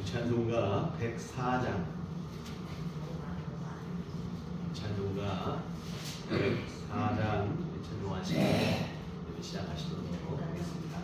찬송가 104장, 찬송가 104장 찬송하시고 시작하시도록 하겠습니다.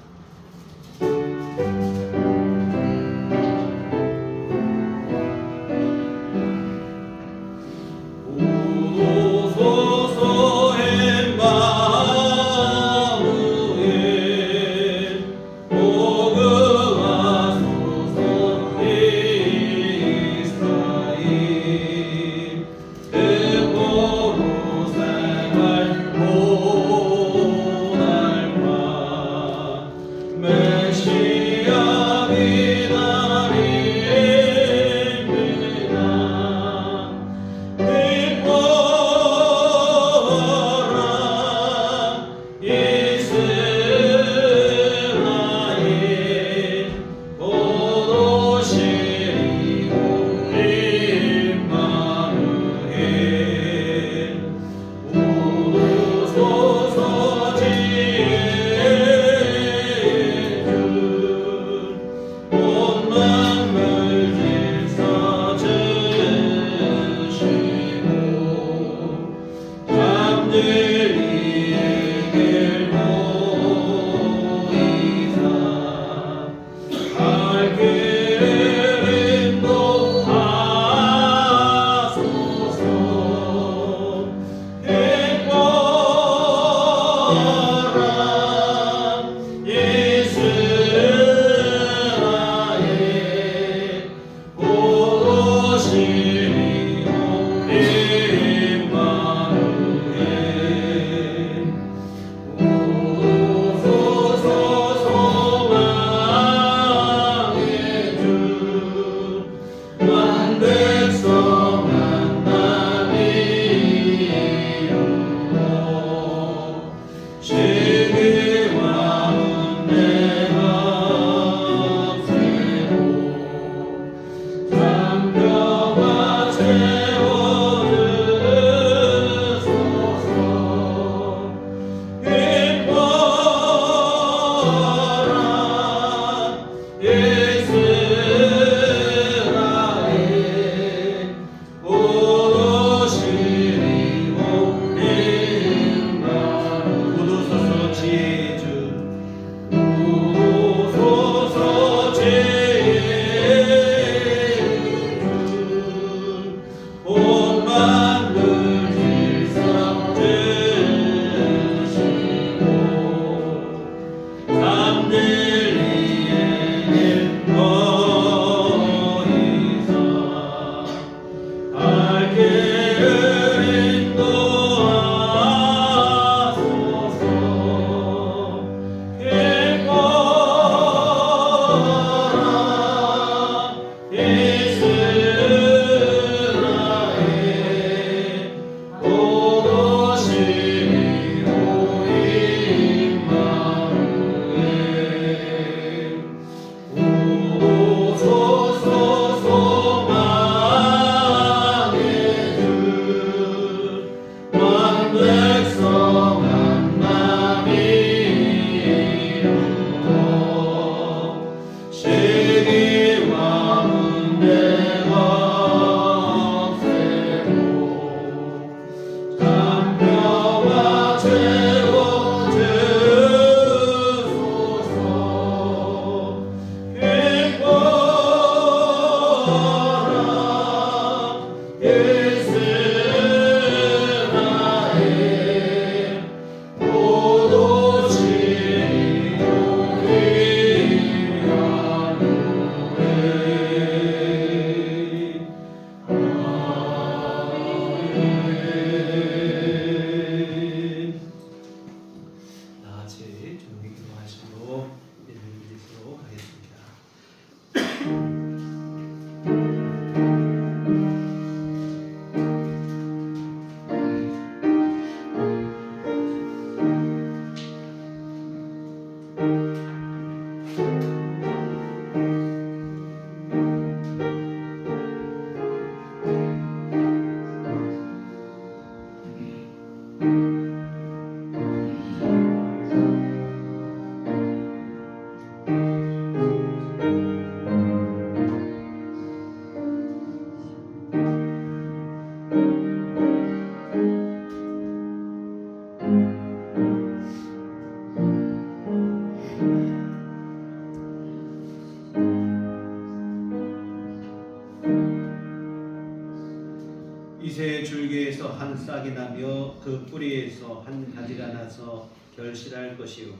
그의 줄기에서 한 싹이 나며 그 뿌리에서 한 가지가 나서 결실할 것이요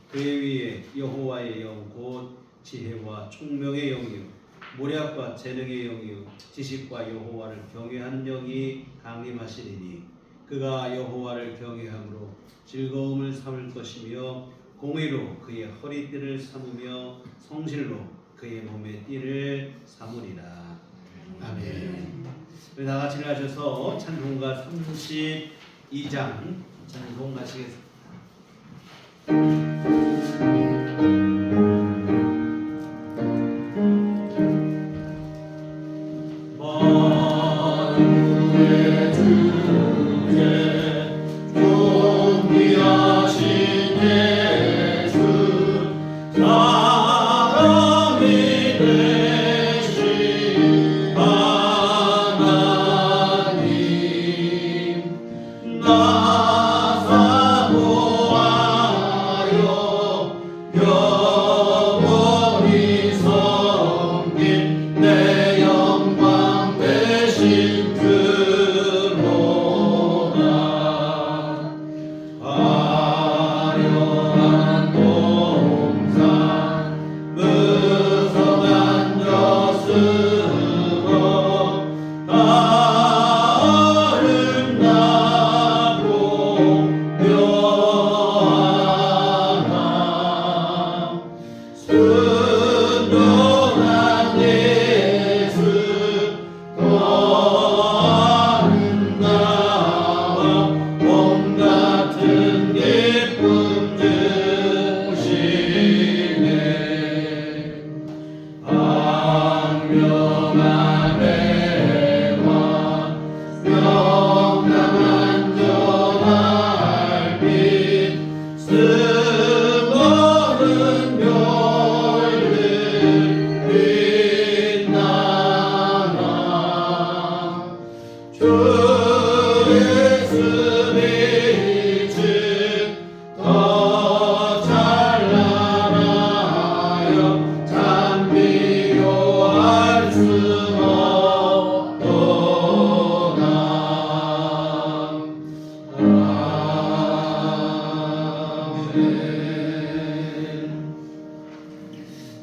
그의 위에 여호와의 영 곧 지혜와 총명의 영이요 모략과 재능의 영이요 지식과 여호와를 경외한 영이 강림하시리니 그가 여호와를 경외함으로 즐거움을 삼을 것이며 공의로 그의 허리띠를 삼으며 성실로 그의 몸의 띠를 삼으리라. 아멘. 우리 나같이 일어나셔서 찬송가 32장 찬송 가시겠습니다.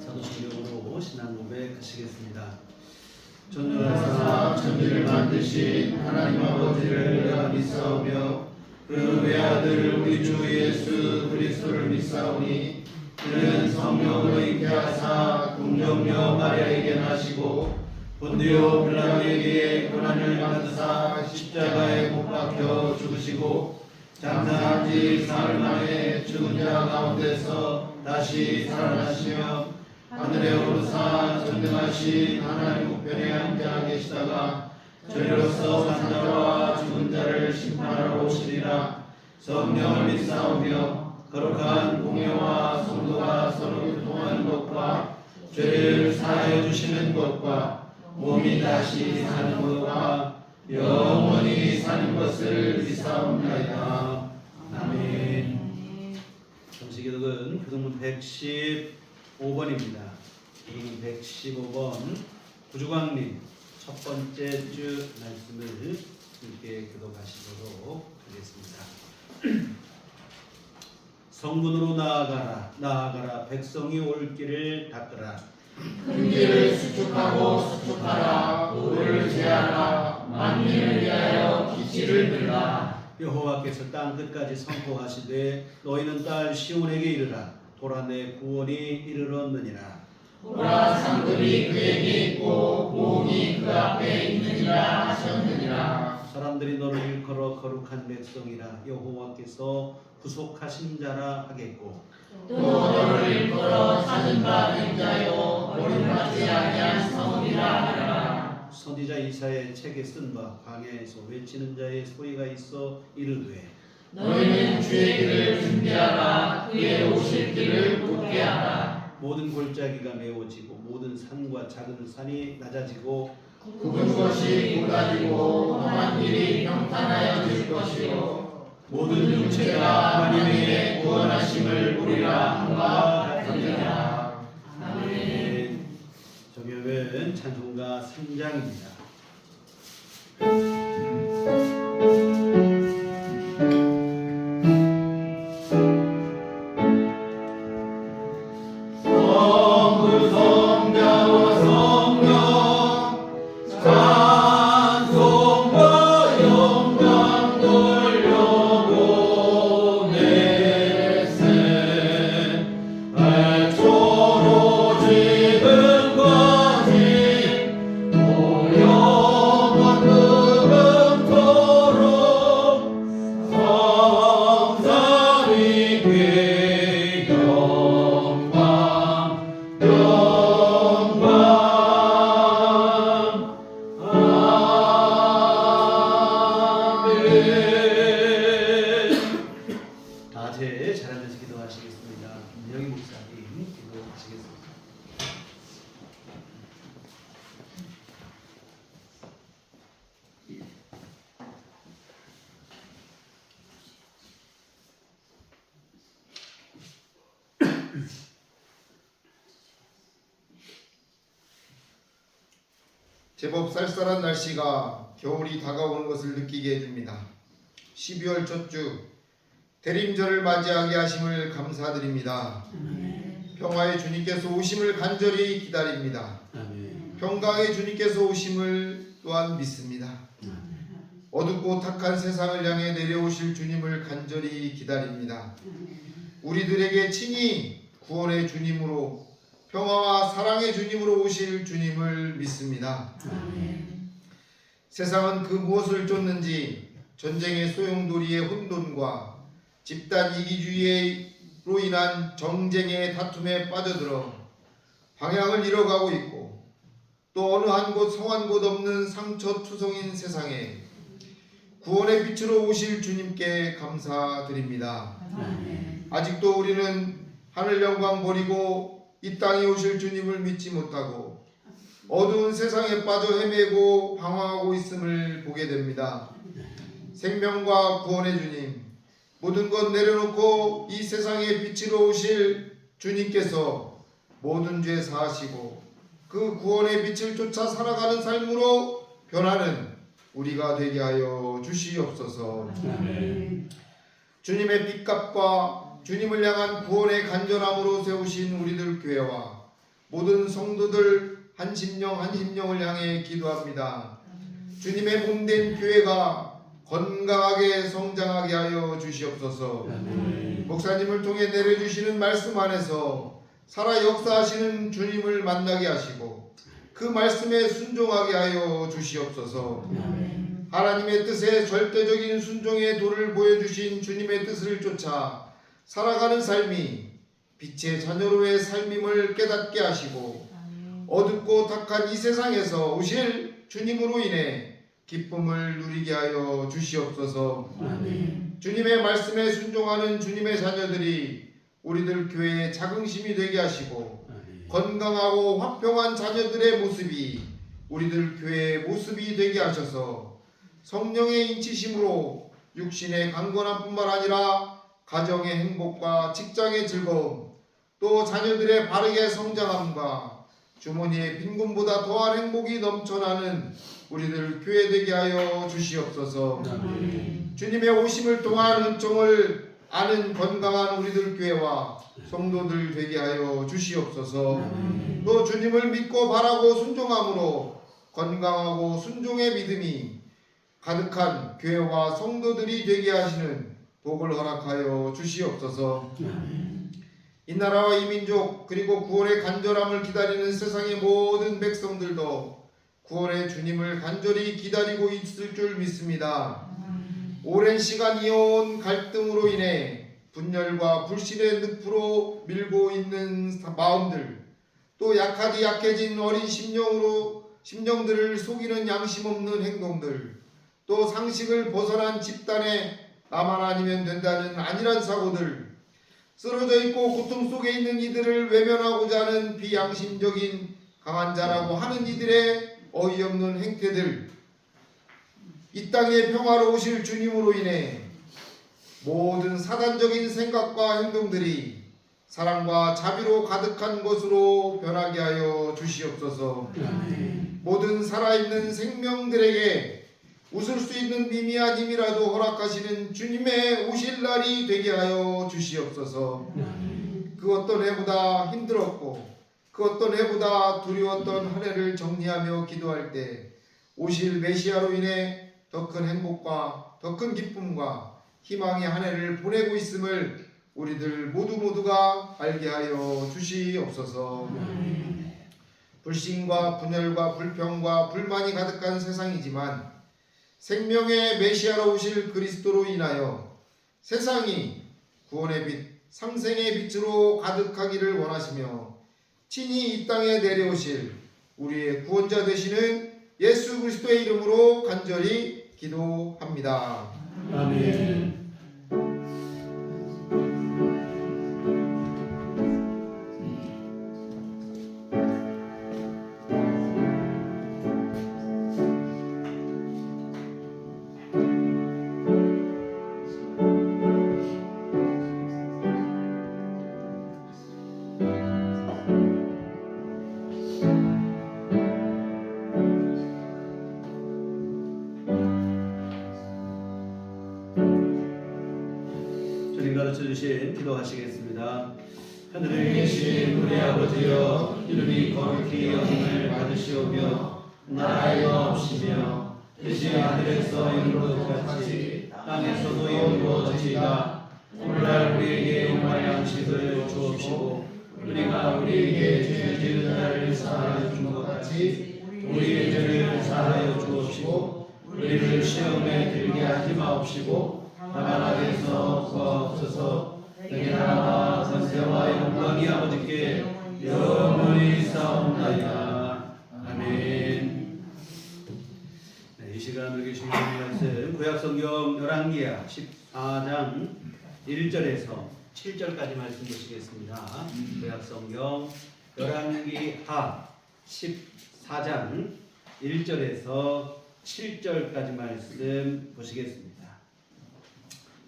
사도신경으로 신앙 고백하시겠습니다. 전능하사 천지를 만드신 하나님 아버지를 내가 믿사오며 그 외아들 우리 주 예수 그리스도를 믿사오니 그는 성령으로 잉태하사 궁정녀 마리아에게 나시고 본디오 빌라도에게 고난을 받으사 십자가에 못 박혀 죽으시고 장사한 지 사흘 만에 죽은 자 가운데서 다시 살아나시며 하늘에 오르사 전능하신 하나님 우편에 앉아 계시다가 저리로서 산 자와 죽은 자를 심판하러 오시리라. 성령을 믿사오며 거룩한 공예와 성도가 서로 교통하는 것과 죄를 사하여 주시는 것과 몸이 다시 사는 것과 영원히 사는 것을 믿사옵나이다. 아멘. 정식기독은 교동문 115번입니다. 교동문 115번 구주광님 첫 번째 주 말씀을 함께 교독하시도록 하겠습니다. 성문으로 나아가라 나아가라 백성이 올 길을 닦으라 그 길을 수축하고 수축하라. 도를 제하라. 만민을 위하여 기치를 들라. 여호와께서 땅 끝까지 선포하시되 너희는 딸 시온에게 이르라 도라 내 구원이 이르렀느니라. 보라 상급이 그에게 있고 보응이 그 앞에 있느니라 하셨느니라. 사람들이 너를 일컬어 거룩한 백성이라 여호와께서 구속하신 자라 하겠고 또 너를 일컬어 찾은 바 된 자요 버림받지 아니한 성이라 하라. 선지자 이사야의 책에 쓴 바 광야에서 외치는 자의 소리가 있어 이르되 너희는 주의 길을 준비하라. 그의 오실 길을 곧게 하라. 모든 골짜기가 메워지고 모든 산과 작은 산이 낮아지고 굽은 것이 곧아지고 험한 길이 평탄하여질 것이요 모든 육체가 하나님의 구원하심을 보리라 한바 같으리라. 아멘. 정엽은 찬송가 3장입니다. 제법 쌀쌀한 날씨가 겨울이 다가오는 것을 느끼게 해줍니다. 12월 첫 주 대림절을 맞이하게 하심을 감사드립니다. 평화의 주님께서 오심을 간절히 기다립니다. 아멘. 평강의 주님께서 오심을 또한 믿습니다. 어둡고 탁한 세상을 향해 내려오실 주님을 간절히 기다립니다. 우리들에게 친히 구원의 주님으로 평화와 사랑의 주님으로 오실 주님을 믿습니다. 세상은 그 무엇을 쫓는지 전쟁의 소용돌이의 혼돈과 집단 이기주의로 인한 정쟁의 다툼에 빠져들어 방향을 잃어가고 있고, 또 어느 한 곳 성한 곳 없는 상처투성인 세상에 구원의 빛으로 오실 주님께 감사드립니다. 아직도 우리는 하늘 영광 버리고 이 땅에 오실 주님을 믿지 못하고 어두운 세상에 빠져 헤매고 방황하고 있음을 보게 됩니다. 생명과 구원의 주님, 모든 것 내려놓고 이 세상에 빛으로 오실 주님께서 모든 죄 사하시고 그 구원의 빛을 쫓아 살아가는 삶으로 변하는 우리가 되게 하여 주시옵소서. 주님의 빛값과 주님을 향한 구원의 간절함으로 세우신 우리들 교회와 모든 성도들 한 심령을 향해 기도합니다. 주님의 몸된 교회가 건강하게 성장하게 하여 주시옵소서. 목사님을 통해 내려주시는 말씀 안에서 살아 역사하시는 주님을 만나게 하시고 그 말씀에 순종하게 하여 주시옵소서. 하나님의 뜻에 절대적인 순종의 도를 보여주신 주님의 뜻을 쫓아 살아가는 삶이 빛의 자녀로의 삶임을 깨닫게 하시고 어둡고 탁한 이 세상에서 오실 주님으로 인해 기쁨을 누리게 하여 주시옵소서. 주님의 말씀에 순종하는 주님의 자녀들이 우리들 교회의 자긍심이 되게 하시고 건강하고 화평한 자녀들의 모습이 우리들 교회의 모습이 되게 하셔서 성령의 인치심으로 육신의 강건함뿐만 아니라 가정의 행복과 직장의 즐거움, 또 자녀들의 바르게 성장함과 주머니의 빈곤보다 더한 행복이 넘쳐나는 우리들 교회 되게 하여 주시옵소서. 주님의 오심을 통한 은총을 아는 건강한 우리들 교회와 성도들 되게 하여 주시옵소서. 또 주님을 믿고 바라고 순종함으로 건강하고 순종의 믿음이 가득한 교회와 성도들이 되게 하시는 복을 허락하여 주시옵소서. 이 나라와 이 민족 그리고 구원의 간절함을 기다리는 세상의 모든 백성들도 구원의 주님을 간절히 기다리고 있을 줄 믿습니다. 오랜 시간 이어온 갈등으로 인해 분열과 불신의 늪으로 밀고 있는 마음들, 또 약하디 약해진 어린 심령들을 속이는 양심 없는 행동들, 또 상식을 벗어난 집단에 나만 아니면 된다는 안일한 사고들, 쓰러져 있고 고통 속에 있는 이들을 외면하고자 하는 비양심적인 강한 자라고 하는 이들의 어이없는 행태들, 이 땅에 평화로 오실 주님으로 인해 모든 사단적인 생각과 행동들이 사랑과 자비로 가득한 것으로 변하게 하여 주시옵소서. 모든 살아있는 생명들에게 웃을 수 있는 미미한 힘이라도 허락하시는 주님의 오실 날이 되게 하여 주시옵소서. 그 어떤 해보다 힘들었고 그 어떤 해보다 두려웠던 한 해를 정리하며 기도할 때 오실 메시아로 인해 더 큰 행복과 더 큰 기쁨과 희망의 한 해를 보내고 있음을 우리들 모두가 알게 하여 주시옵소서. 불신과 분열과 불평과 불만이 가득한 세상이지만 생명의 메시아로 오실 그리스도로 인하여 세상이 구원의 빛, 상생의 빛으로 가득하기를 원하시며 친히 이 땅에 내려오실 우리의 구원자 되시는 예수 그리스도의 이름으로 간절히 기도합니다. 아멘. 가르쳐 주신 기도하시겠습니다. 하늘에 계신 우리 아버지여, 이름이 거룩히 여김을 받으시오며 나라의 없으시며 뜻이 하늘에서 이루어진 것 같이 땅에서도 이루어지이다. 오늘날 우리에게 일용할 양식을 주옵시고 우리가 우리에게 죄 지은 자를 사하여 준 것 같이 우리의 죄를 사하여 주옵시고 우리를 시험에 들게 하지 마옵시고 다만 악에서 구하옵소서. 내게 나라와 권세와 영광이 아버지께 영원히 싸움나이다. 아멘. 네, 이 시간 우리 주신 말씀 구약성경 열왕기하 14장 1절에서 7절까지 말씀 보시겠습니다. 구약성경 열왕기하 14장 1절에서 7절까지 말씀 보시겠습니다.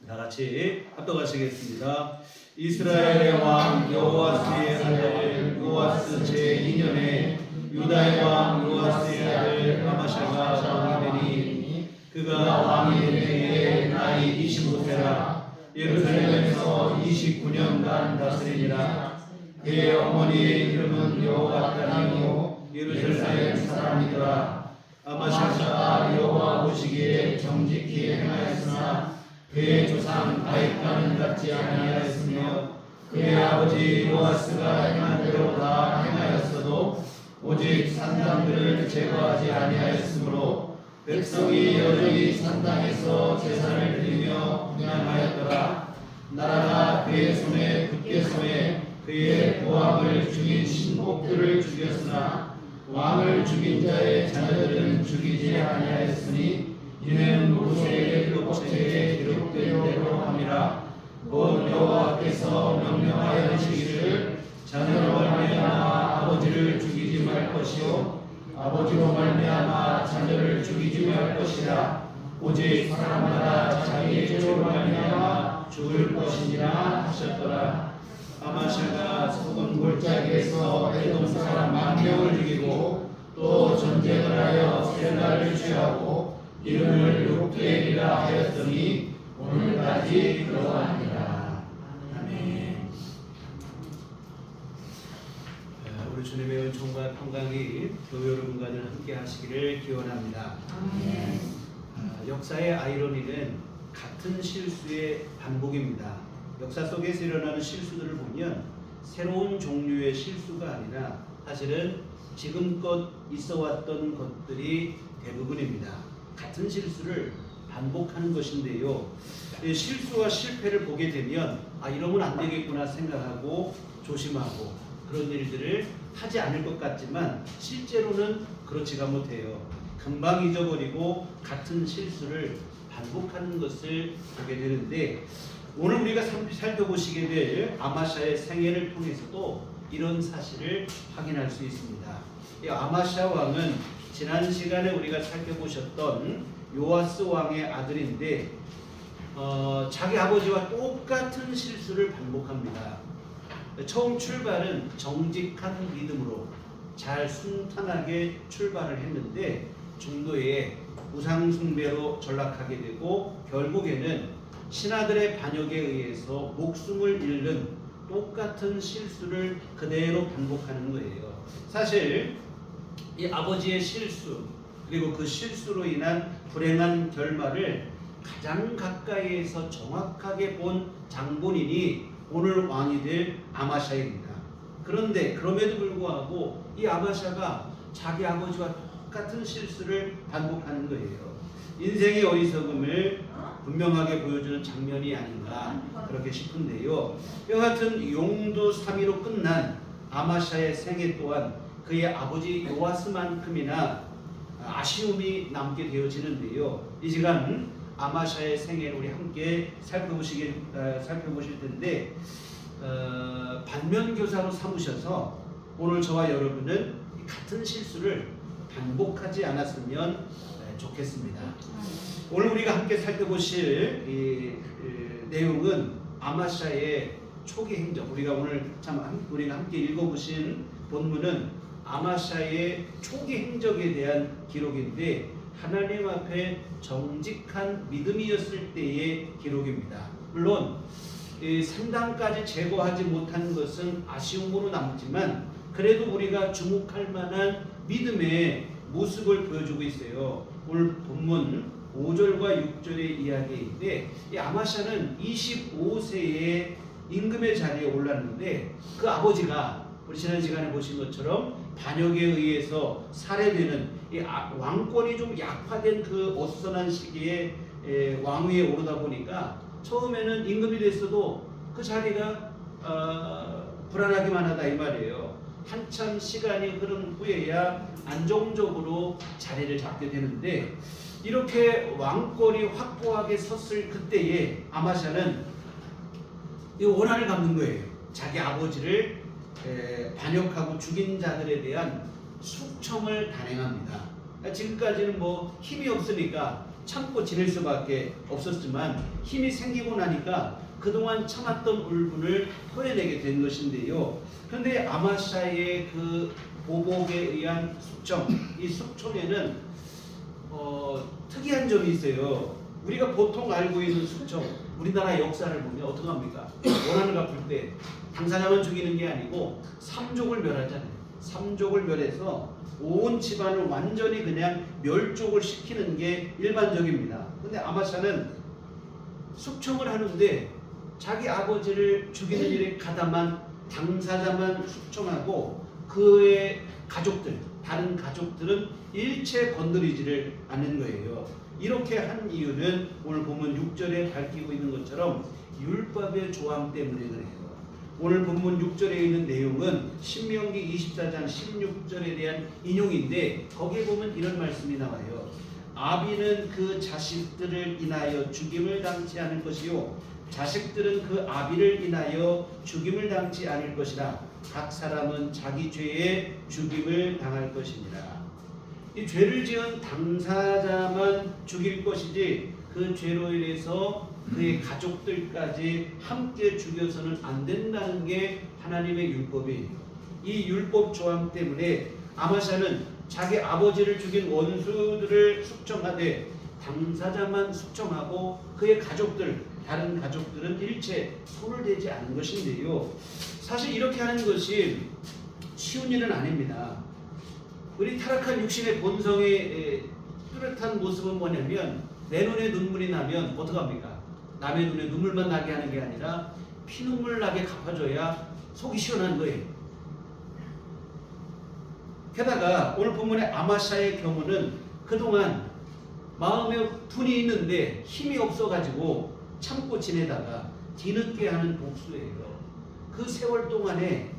다 같이 합독하시겠습니다. 이스라엘의 왕 여호아스의 아들 요아스 제2년에 유다의 왕 요아스의 아들 아마샤가 왕이 되니 그가 왕이 된 때에 나이 25세라. 예루살렘에서 29년간 다스리니라. 그의 어머니의 이름은 여호와단이요 예루살렘 사람이더라. 아마샤가 여호와 보시기에 정직히 행하였으나 그의 조상 다윗과는 같지 아니하였으며 그의 아버지 요아스가 행한 대로 다 행하였어도 오직 산당들을 제거하지 아니하였으므로 백성이 여전히 산당에서 제사를 드리며 분양하였더라. 나라가 그의 손에 굳게 서에 그의 모함을 죽인 신복들을 죽였으나 왕을 죽인 자의 자녀들은 죽이지 아니하였으니 이는 모세의 율법책에 기록된 대로 함이라. 곧 여호와께서 명령하여 주시기를 자녀로 말미암아 아버지를 죽이지 말 것이요 아버지로 말미암아 자녀를 죽이지 말 것이라. 오직 사람마다 자기의 죄로 말미암아 죽을 것이니라 하셨더라. 아마샤가 소금 골짜기에서 에돔 사람 10,000명을 죽이고 또 전쟁을 하여 셀라를 취하고 이름을 룩게이라 하였더니 오늘까지 그러하니라. 아멘. 우리 주님의 은총과 평강이 교회 여러분과 함께 하시기를 기원합니다. 아멘. 역사의 아이러니는 같은 실수의 반복입니다. 역사 속에서 일어나는 실수들을 보면 새로운 종류의 실수가 아니라 사실은 지금껏 있어왔던 것들이 대부분입니다. 같은 실수를 반복하는 것인데요. 실수와 실패를 보게 되면 이러면 안 되겠구나 생각하고 조심하고 그런 일들을 하지 않을 것 같지만 실제로는 그렇지가 못해요. 금방 잊어버리고 같은 실수를 반복하는 것을 보게 되는데 오늘 우리가 살펴보시게 될 아마샤의 생애를 통해서도 이런 사실을 확인할 수 있습니다. 이 아마샤 왕은 지난 시간에 우리가 살펴보셨던 요아스 왕의 아들인데 자기 아버지와 똑같은 실수를 반복합니다. 처음 출발은 정직한 믿음으로 잘 순탄하게 출발을 했는데 중도에 우상숭배로 전락하게 되고 결국에는 신하들의 반역에 의해서 목숨을 잃는 똑같은 실수를 그대로 반복하는 거예요. 사실 이 아버지의 실수 그리고 그 실수로 인한 불행한 결말을 가장 가까이에서 정확하게 본 장본인이 오늘 왕이 될 아마샤입니다. 그런데 그럼에도 불구하고 이 아마샤가 자기 아버지와 똑같은 실수를 반복하는 거예요. 인생의 어리석음을 분명하게 보여주는 장면이 아닌가 그렇게 싶은데요. 여하튼 용두사미로 끝난 아마샤의 생애 또한 그의 아버지 요아스만큼이나 아쉬움이 남게 되어지는데요. 이 시간 아마샤의 생애를 우리 함께 살펴보실 텐데 반면교사로 삼으셔서 오늘 저와 여러분은 같은 실수를 반복하지 않았으면 좋겠습니다. 오늘 우리가 함께 살펴보실 이 내용은 아마샤의 초기 행적. 우리가 함께 읽어보신 본문은 아마샤의 초기 행적에 대한 기록인데 하나님 앞에 정직한 믿음이었을 때의 기록입니다. 물론 상당까지 제거하지 못한 것은 아쉬움으로 남지만 그래도 우리가 주목할 만한 믿음의 모습을 보여주고 있어요. 오늘 본문 5절과 6절의 이야기인데 이 아마샤는 25세에 임금의 자리에 올랐는데 그 아버지가 우리 지난 시간에 보신 것처럼 반역에 의해서 살해되는 이 왕권이 좀 약화된 그 어수선한 시기에 왕위에 오르다 보니까 처음에는 임금이 됐어도 그 자리가 불안하기만 하다 이 말이에요. 한참 시간이 흐른 후에야 안정적으로 자리를 잡게 되는데 이렇게 왕권이 확고하게 섰을 그때에 아마샤는 이 원한을 갚는 거예요. 자기 아버지를 반역하고 죽인 자들에 대한 숙청을 단행합니다. 지금까지는 뭐 힘이 없으니까 참고 지낼 수밖에 없었지만 힘이 생기고 나니까 그동안 참았던 울분을 토해내게 된 것인데요. 그런데 아마샤의 그 보복에 의한 숙청, 이 숙청에는 특이한 점이 있어요. 우리가 보통 알고 있는 숙청, 우리나라 역사를 보면 어떻게 합니까? 원한을 갚을 때 당사자만 죽이는 게 아니고 삼족을 멸하잖아요. 삼족을 멸해서 온 집안을 완전히 그냥 멸족을 시키는 게 일반적입니다. 근데 아마샤는 숙청을 하는데 자기 아버지를 죽이는 일에 가담한 당사자만 숙청하고 그의 가족들, 다른 가족들은 일체 건드리지를 않는 거예요. 이렇게 한 이유는 오늘 보면 6절에 밝히고 있는 것처럼 율법의 조항 때문에 그래요. 오늘 본문 6절에 있는 내용은 신명기 24장 16절에 대한 인용인데 거기에 보면 이런 말씀이 나와요. 아비는 그 자식들을 인하여 죽임을 당치 않을 것이요 자식들은 그 아비를 인하여 죽임을 당치 않을 것이라 각 사람은 자기 죄에 죽임을 당할 것이니라. 이 죄를 지은 당사자만 죽일 것이지 그 죄로 인해서 그의 가족들까지 함께 죽여서는 안 된다는 게 하나님의 율법이에요. 이 율법 조항 때문에 아마샤는 자기 아버지를 죽인 원수들을 숙청하되 당사자만 숙청하고 그의 가족들, 다른 가족들은 일체 손을 대지 않은 것인데요. 사실 이렇게 하는 것이 쉬운 일은 아닙니다. 우리 타락한 육신의 본성의 뚜렷한 모습은 뭐냐면 내 눈에 눈물이 나면 어떡합니까? 남의 눈에 눈물만 나게 하는 게 아니라 피눈물 나게 갚아줘야 속이 시원한 거예요. 게다가 오늘 본문의 아마샤의 경우는 그동안 마음에 분이 있는데 힘이 없어가지고 참고 지내다가 뒤늦게 하는 복수예요. 그 세월 동안에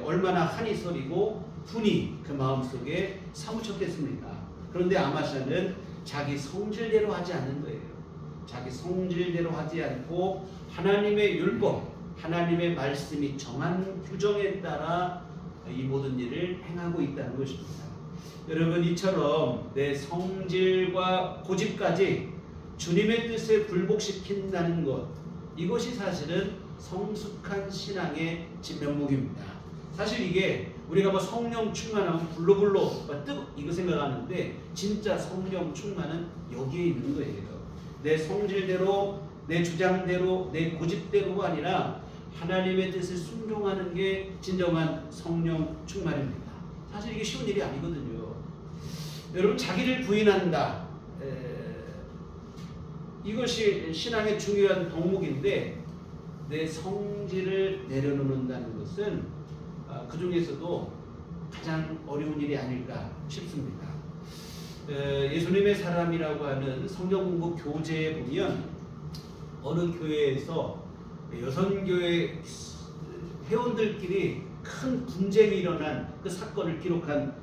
얼마나 한이 서리고 분이 그 마음속에 사무쳤겠습니까? 그런데 아마샤는 자기 성질대로 하지 않는 거예요. 자기 성질대로 하지 않고 하나님의 율법, 하나님의 말씀이 정한 규정에 따라 이 모든 일을 행하고 있다는 것입니다. 여러분, 이처럼 내 성질과 고집까지 주님의 뜻에 굴복시킨다는 것, 이것이 사실은 성숙한 신앙의 진면목입니다. 사실 이게 우리가 뭐 성령 충만하면 불로불로 뜻 이거 생각하는데 진짜 성령 충만은 여기에 있는 거예요. 내 성질대로, 내 주장대로, 내 고집대로가 아니라 하나님의 뜻을 순종하는 게 진정한 성령 충만입니다. 사실 이게 쉬운 일이 아니거든요. 여러분, 자기를 부인한다. 이것이 신앙의 중요한 덕목인데 내 성질을 내려놓는다는 것은 그 중에서도 가장 어려운 일이 아닐까 싶습니다. 예수님의 사람이라고 하는 성경공부 교재에 보면 어느 교회에서 여선교회 회원들끼리 큰 분쟁이 일어난 그 사건을 기록한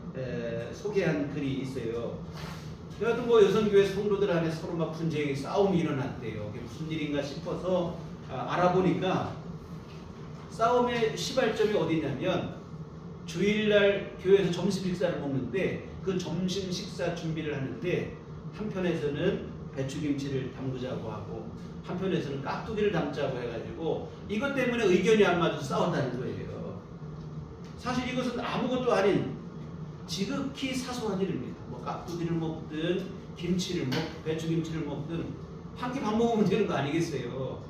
소개한 글이 있어요. 그래도 뭐 여선교회 성도들 안에 서로 막 분쟁이 싸움이 일어났대요. 이게 무슨 일인가 싶어서 알아보니까 싸움의 시발점이 어디냐면 주일날 교회에서 점심 식사를 먹는데 그 점심 식사 준비를 하는데 한편에서는 배추김치를 담그자고 하고 한편에서는 깍두기를 담자고 해가지고 이것 때문에 의견이 안 맞아서 싸웠다는 거예요. 사실 이것은 아무것도 아닌 지극히 사소한 일입니다. 뭐 깍두기를 먹든 김치를 배추김치를 먹든 한 끼 밥 먹으면 되는 거 아니겠어요?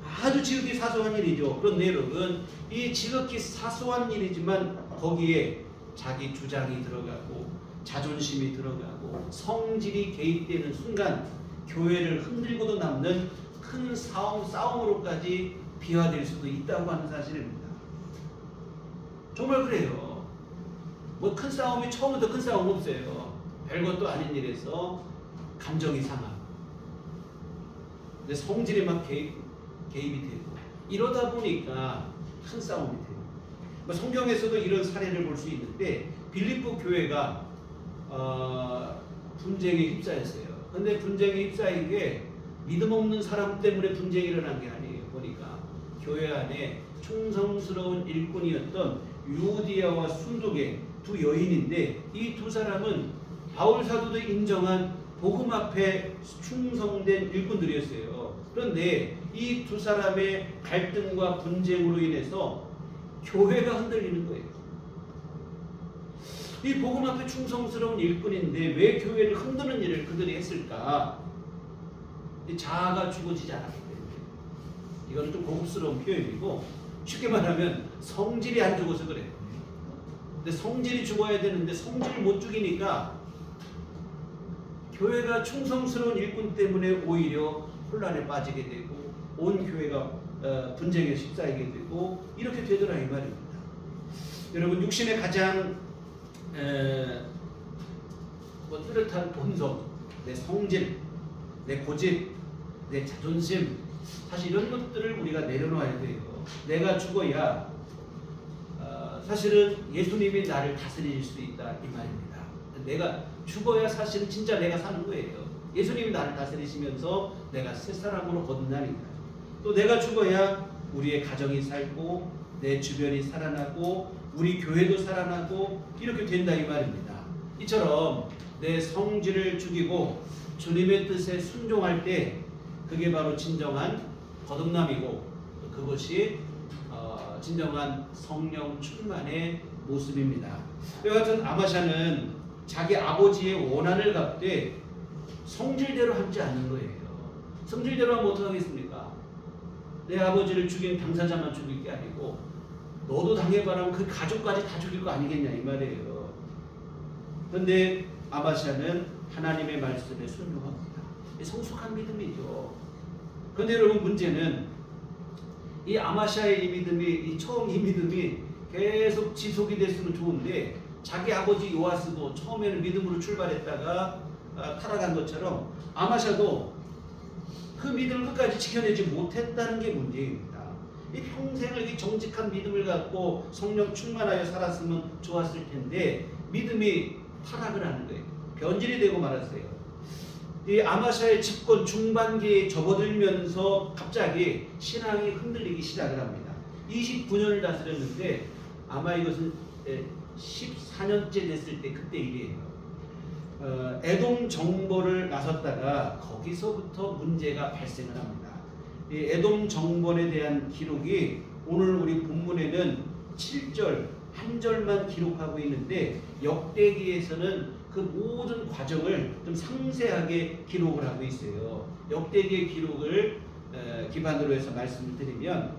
아주 지극히 사소한 일이죠. 그런데 여러분, 이 지극히 사소한 일이지만 거기에 자기 주장이 들어가고 자존심이 들어가고 성질이 개입되는 순간 교회를 흔들고도 남는 큰 싸움으로까지 비화될 수도 있다고 하는 사실입니다. 정말 그래요. 뭐 큰 싸움이 처음부터 큰 싸움 없어요. 별것도 아닌 일에서 감정이 상하고, 근데 성질이 막 개입이 되고 이러다 보니까 큰 싸움이 돼요. 성경에서도 이런 사례를 볼 수 있는데 빌립보 교회가 분쟁에 휩싸였어요. 근데 분쟁에 휩싸인 게 믿음 없는 사람 때문에 분쟁이 일어난 게 아니에요. 보니까 교회 안에 충성스러운 일꾼이었던 유오디아와 순독의 두 여인인데 이 두 사람은 바울 사도도 인정한 복음 앞에 충성된 일꾼들이었어요. 그런데 이 두 사람의 갈등과 분쟁으로 인해서 교회가 흔들리는 거예요. 이 복음 앞에 충성스러운 일꾼인데 왜 교회를 흔드는 일을 그들이 했을까? 자아가 죽어지지 않았기 때문에. 이건 좀 고급스러운 표현이고 쉽게 말하면 성질이 안 죽어서 그래요. 근데 성질이 죽어야 되는데 성질을 못 죽이니까 교회가 충성스러운 일꾼 때문에 오히려 혼란에 빠지게 되고 온 교회가 분쟁에 휩싸이게 되고 이렇게 되더라 이 말입니다. 여러분, 육신의 가장 뚜렷한 본성, 내 성질, 내 고집, 내 자존심, 사실 이런 것들을 우리가 내려놓아야 돼요. 내가 죽어야 사실은 예수님이 나를 다스릴 수 있다 이 말입니다. 내가 죽어야 사실은 진짜 내가 사는 거예요. 예수님이 나를 다스리시면서 내가 새 사람으로 거듭나니까. 또 내가 죽어야 우리의 가정이 살고 내 주변이 살아나고 우리 교회도 살아나고 이렇게 된다 이 말입니다. 이처럼 내 성질을 죽이고 주님의 뜻에 순종할 때 그게 바로 진정한 거듭남이고 그것이 진정한 성령 충만의 모습입니다. 이와 같은 아마샤는 자기 아버지의 원한을 갚되 성질대로 하지 않는 거예요. 성질대로 하면 어떡하겠습니까? 내 아버지를 죽인 당사자만 죽일 게 아니고 너도 당해봐라 그 가족까지 다 죽일 거 아니겠냐 이 말이에요. 그런데 아마샤는 하나님의 말씀에 순종합니다. 성숙한 믿음이죠. 그런데 여러분, 문제는 이 아마샤의 이 믿음이 처음 이 믿음이 계속 지속이 됐으면 좋은데 자기 아버지 요아스도 처음에는 믿음으로 출발했다가 타락한 것처럼 아마샤도 그 믿음을 끝까지 지켜내지 못했다는 게 문제입니다. 이 평생을 이 정직한 믿음을 갖고 성령 충만하여 살았으면 좋았을 텐데 믿음이 타락을 하는 거예요. 변질이 되고 말았어요. 이 아마샤의 집권 중반기에 접어들면서 갑자기 신앙이 흔들리기 시작을 합니다. 29년을 다스렸는데 아마 이것은 14년째 됐을 때 그때 일이에요. 에돔 정벌을 나섰다가 거기서부터 문제가 발생을 합니다. 이 에돔 정벌에 대한 기록이 오늘 우리 본문에는 7절 한 절만 기록하고 있는데 역대기에서는 그 모든 과정을 좀 상세하게 기록을 하고 있어요. 역대기의 기록을 기반으로 해서 말씀을 드리면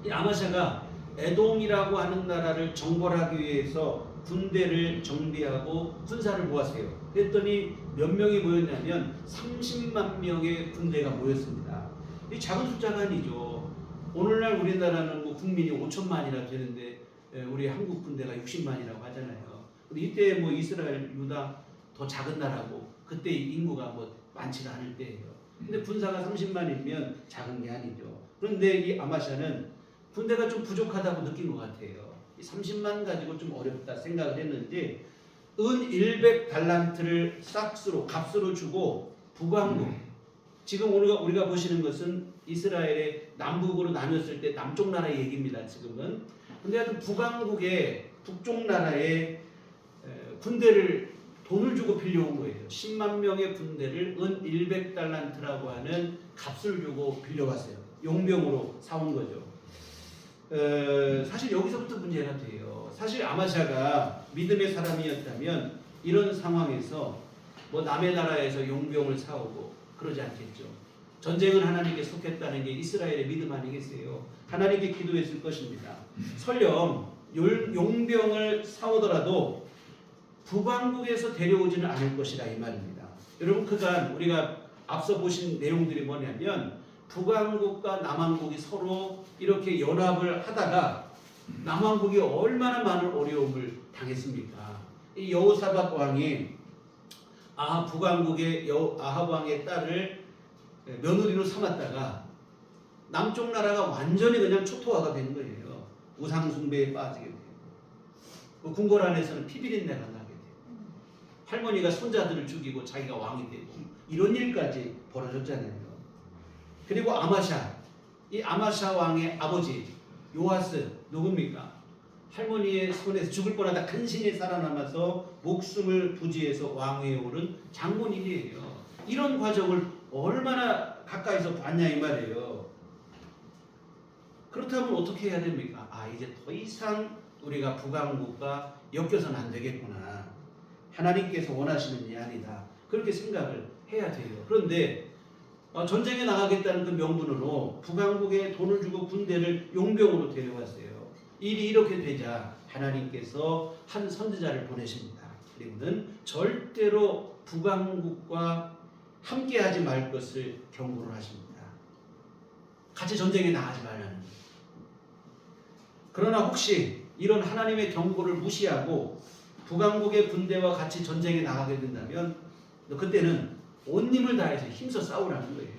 이 아마샤가 에돔이라고 하는 나라를 정벌하기 위해서 군대를 정비하고 군사를 모았어요. 그랬더니 몇 명이 모였냐면 30만 명의 군대가 모였습니다. 이 작은 숫자가 아니죠. 오늘날 우리나라는 뭐 국민이 5천만이나 되는데 우리 한국 군대가 60만이라고 하잖아요. 근데 이때 뭐 이스라엘, 유다 더 작은 나라고 그때 인구가 뭐 많지가 않을 때예요. 근데 군사가 30만이면 작은 게 아니죠. 그런데 이 아마샤는 군대가 좀 부족하다고 느낀 것 같아요. 30만 가지고 좀 어렵다 생각을 했는지 은 100달란트를 값으로 주고 북왕국, 지금 우리가 보시는 것은 이스라엘의 남북으로 나뉘었을 때 남쪽 나라의 얘기입니다. 지금은. 근데 하여튼 북왕국의 북쪽 나라에 군대를 돈을 주고 빌려온 거예요. 10만 명의 군대를 은 100달란트라고 하는 값을 주고 빌려왔어요. 용병으로 사온 거죠. 사실 여기서부터 문제가 돼요. 사실 아마샤가 믿음의 사람이었다면 이런 상황에서 뭐 남의 나라에서 용병을 사오고 그러지 않겠죠. 전쟁은 하나님께 속했다는 게 이스라엘의 믿음 아니겠어요? 하나님께 기도했을 것입니다. 설령 용병을 사오더라도 북왕국에서 데려오지는 않을 것이라 이 말입니다. 여러분 그간 우리가 앞서 보신 내용들이 뭐냐면 북왕국과 남왕국이 서로 이렇게 연합을 하다가 남왕국이 얼마나 많은 어려움을 당했습니까? 이 여호사밧 왕이 북왕국의 아합 왕의 딸을 며느리로 삼았다가 남쪽 나라가 완전히 그냥 초토화가 되는 거예요. 우상 숭배에 빠지게 돼요. 그 궁궐 안에서는 피비린내가 나게 돼요. 할머니가 손자들을 죽이고 자기가 왕이 되고 이런 일까지 벌어졌잖아요. 그리고 이 아마샤 왕의 아버지 요아스 누굽니까? 할머니의 손에서 죽을 뻔하다 간신히 살아남아서 목숨을 부지해서 왕위에 오른 장본인이에요. 이런 과정을 얼마나 가까이서 봤냐 이 말이에요. 그렇다면 어떻게 해야 됩니까? 이제 더 이상 우리가 북왕국과 엮여서는 안 되겠구나. 하나님께서 원하시는 일이 아니다. 그렇게 생각을 해야 돼요. 그런데 전쟁에 나가겠다는 그 명분으로 북왕국에 돈을 주고 군대를 용병으로 데려왔어요. 일이 이렇게 되자 하나님께서 한 선지자를 보내십니다. 그리고는 절대로 북왕국과 함께하지 말 것을 경고를 하십니다. 같이 전쟁에 나가지 말라는 거예요. 그러나 혹시 이런 하나님의 경고를 무시하고 북왕국의 군대와 같이 전쟁에 나가게 된다면 그때는 온 힘을 다해서 힘써 싸우라는 거예요.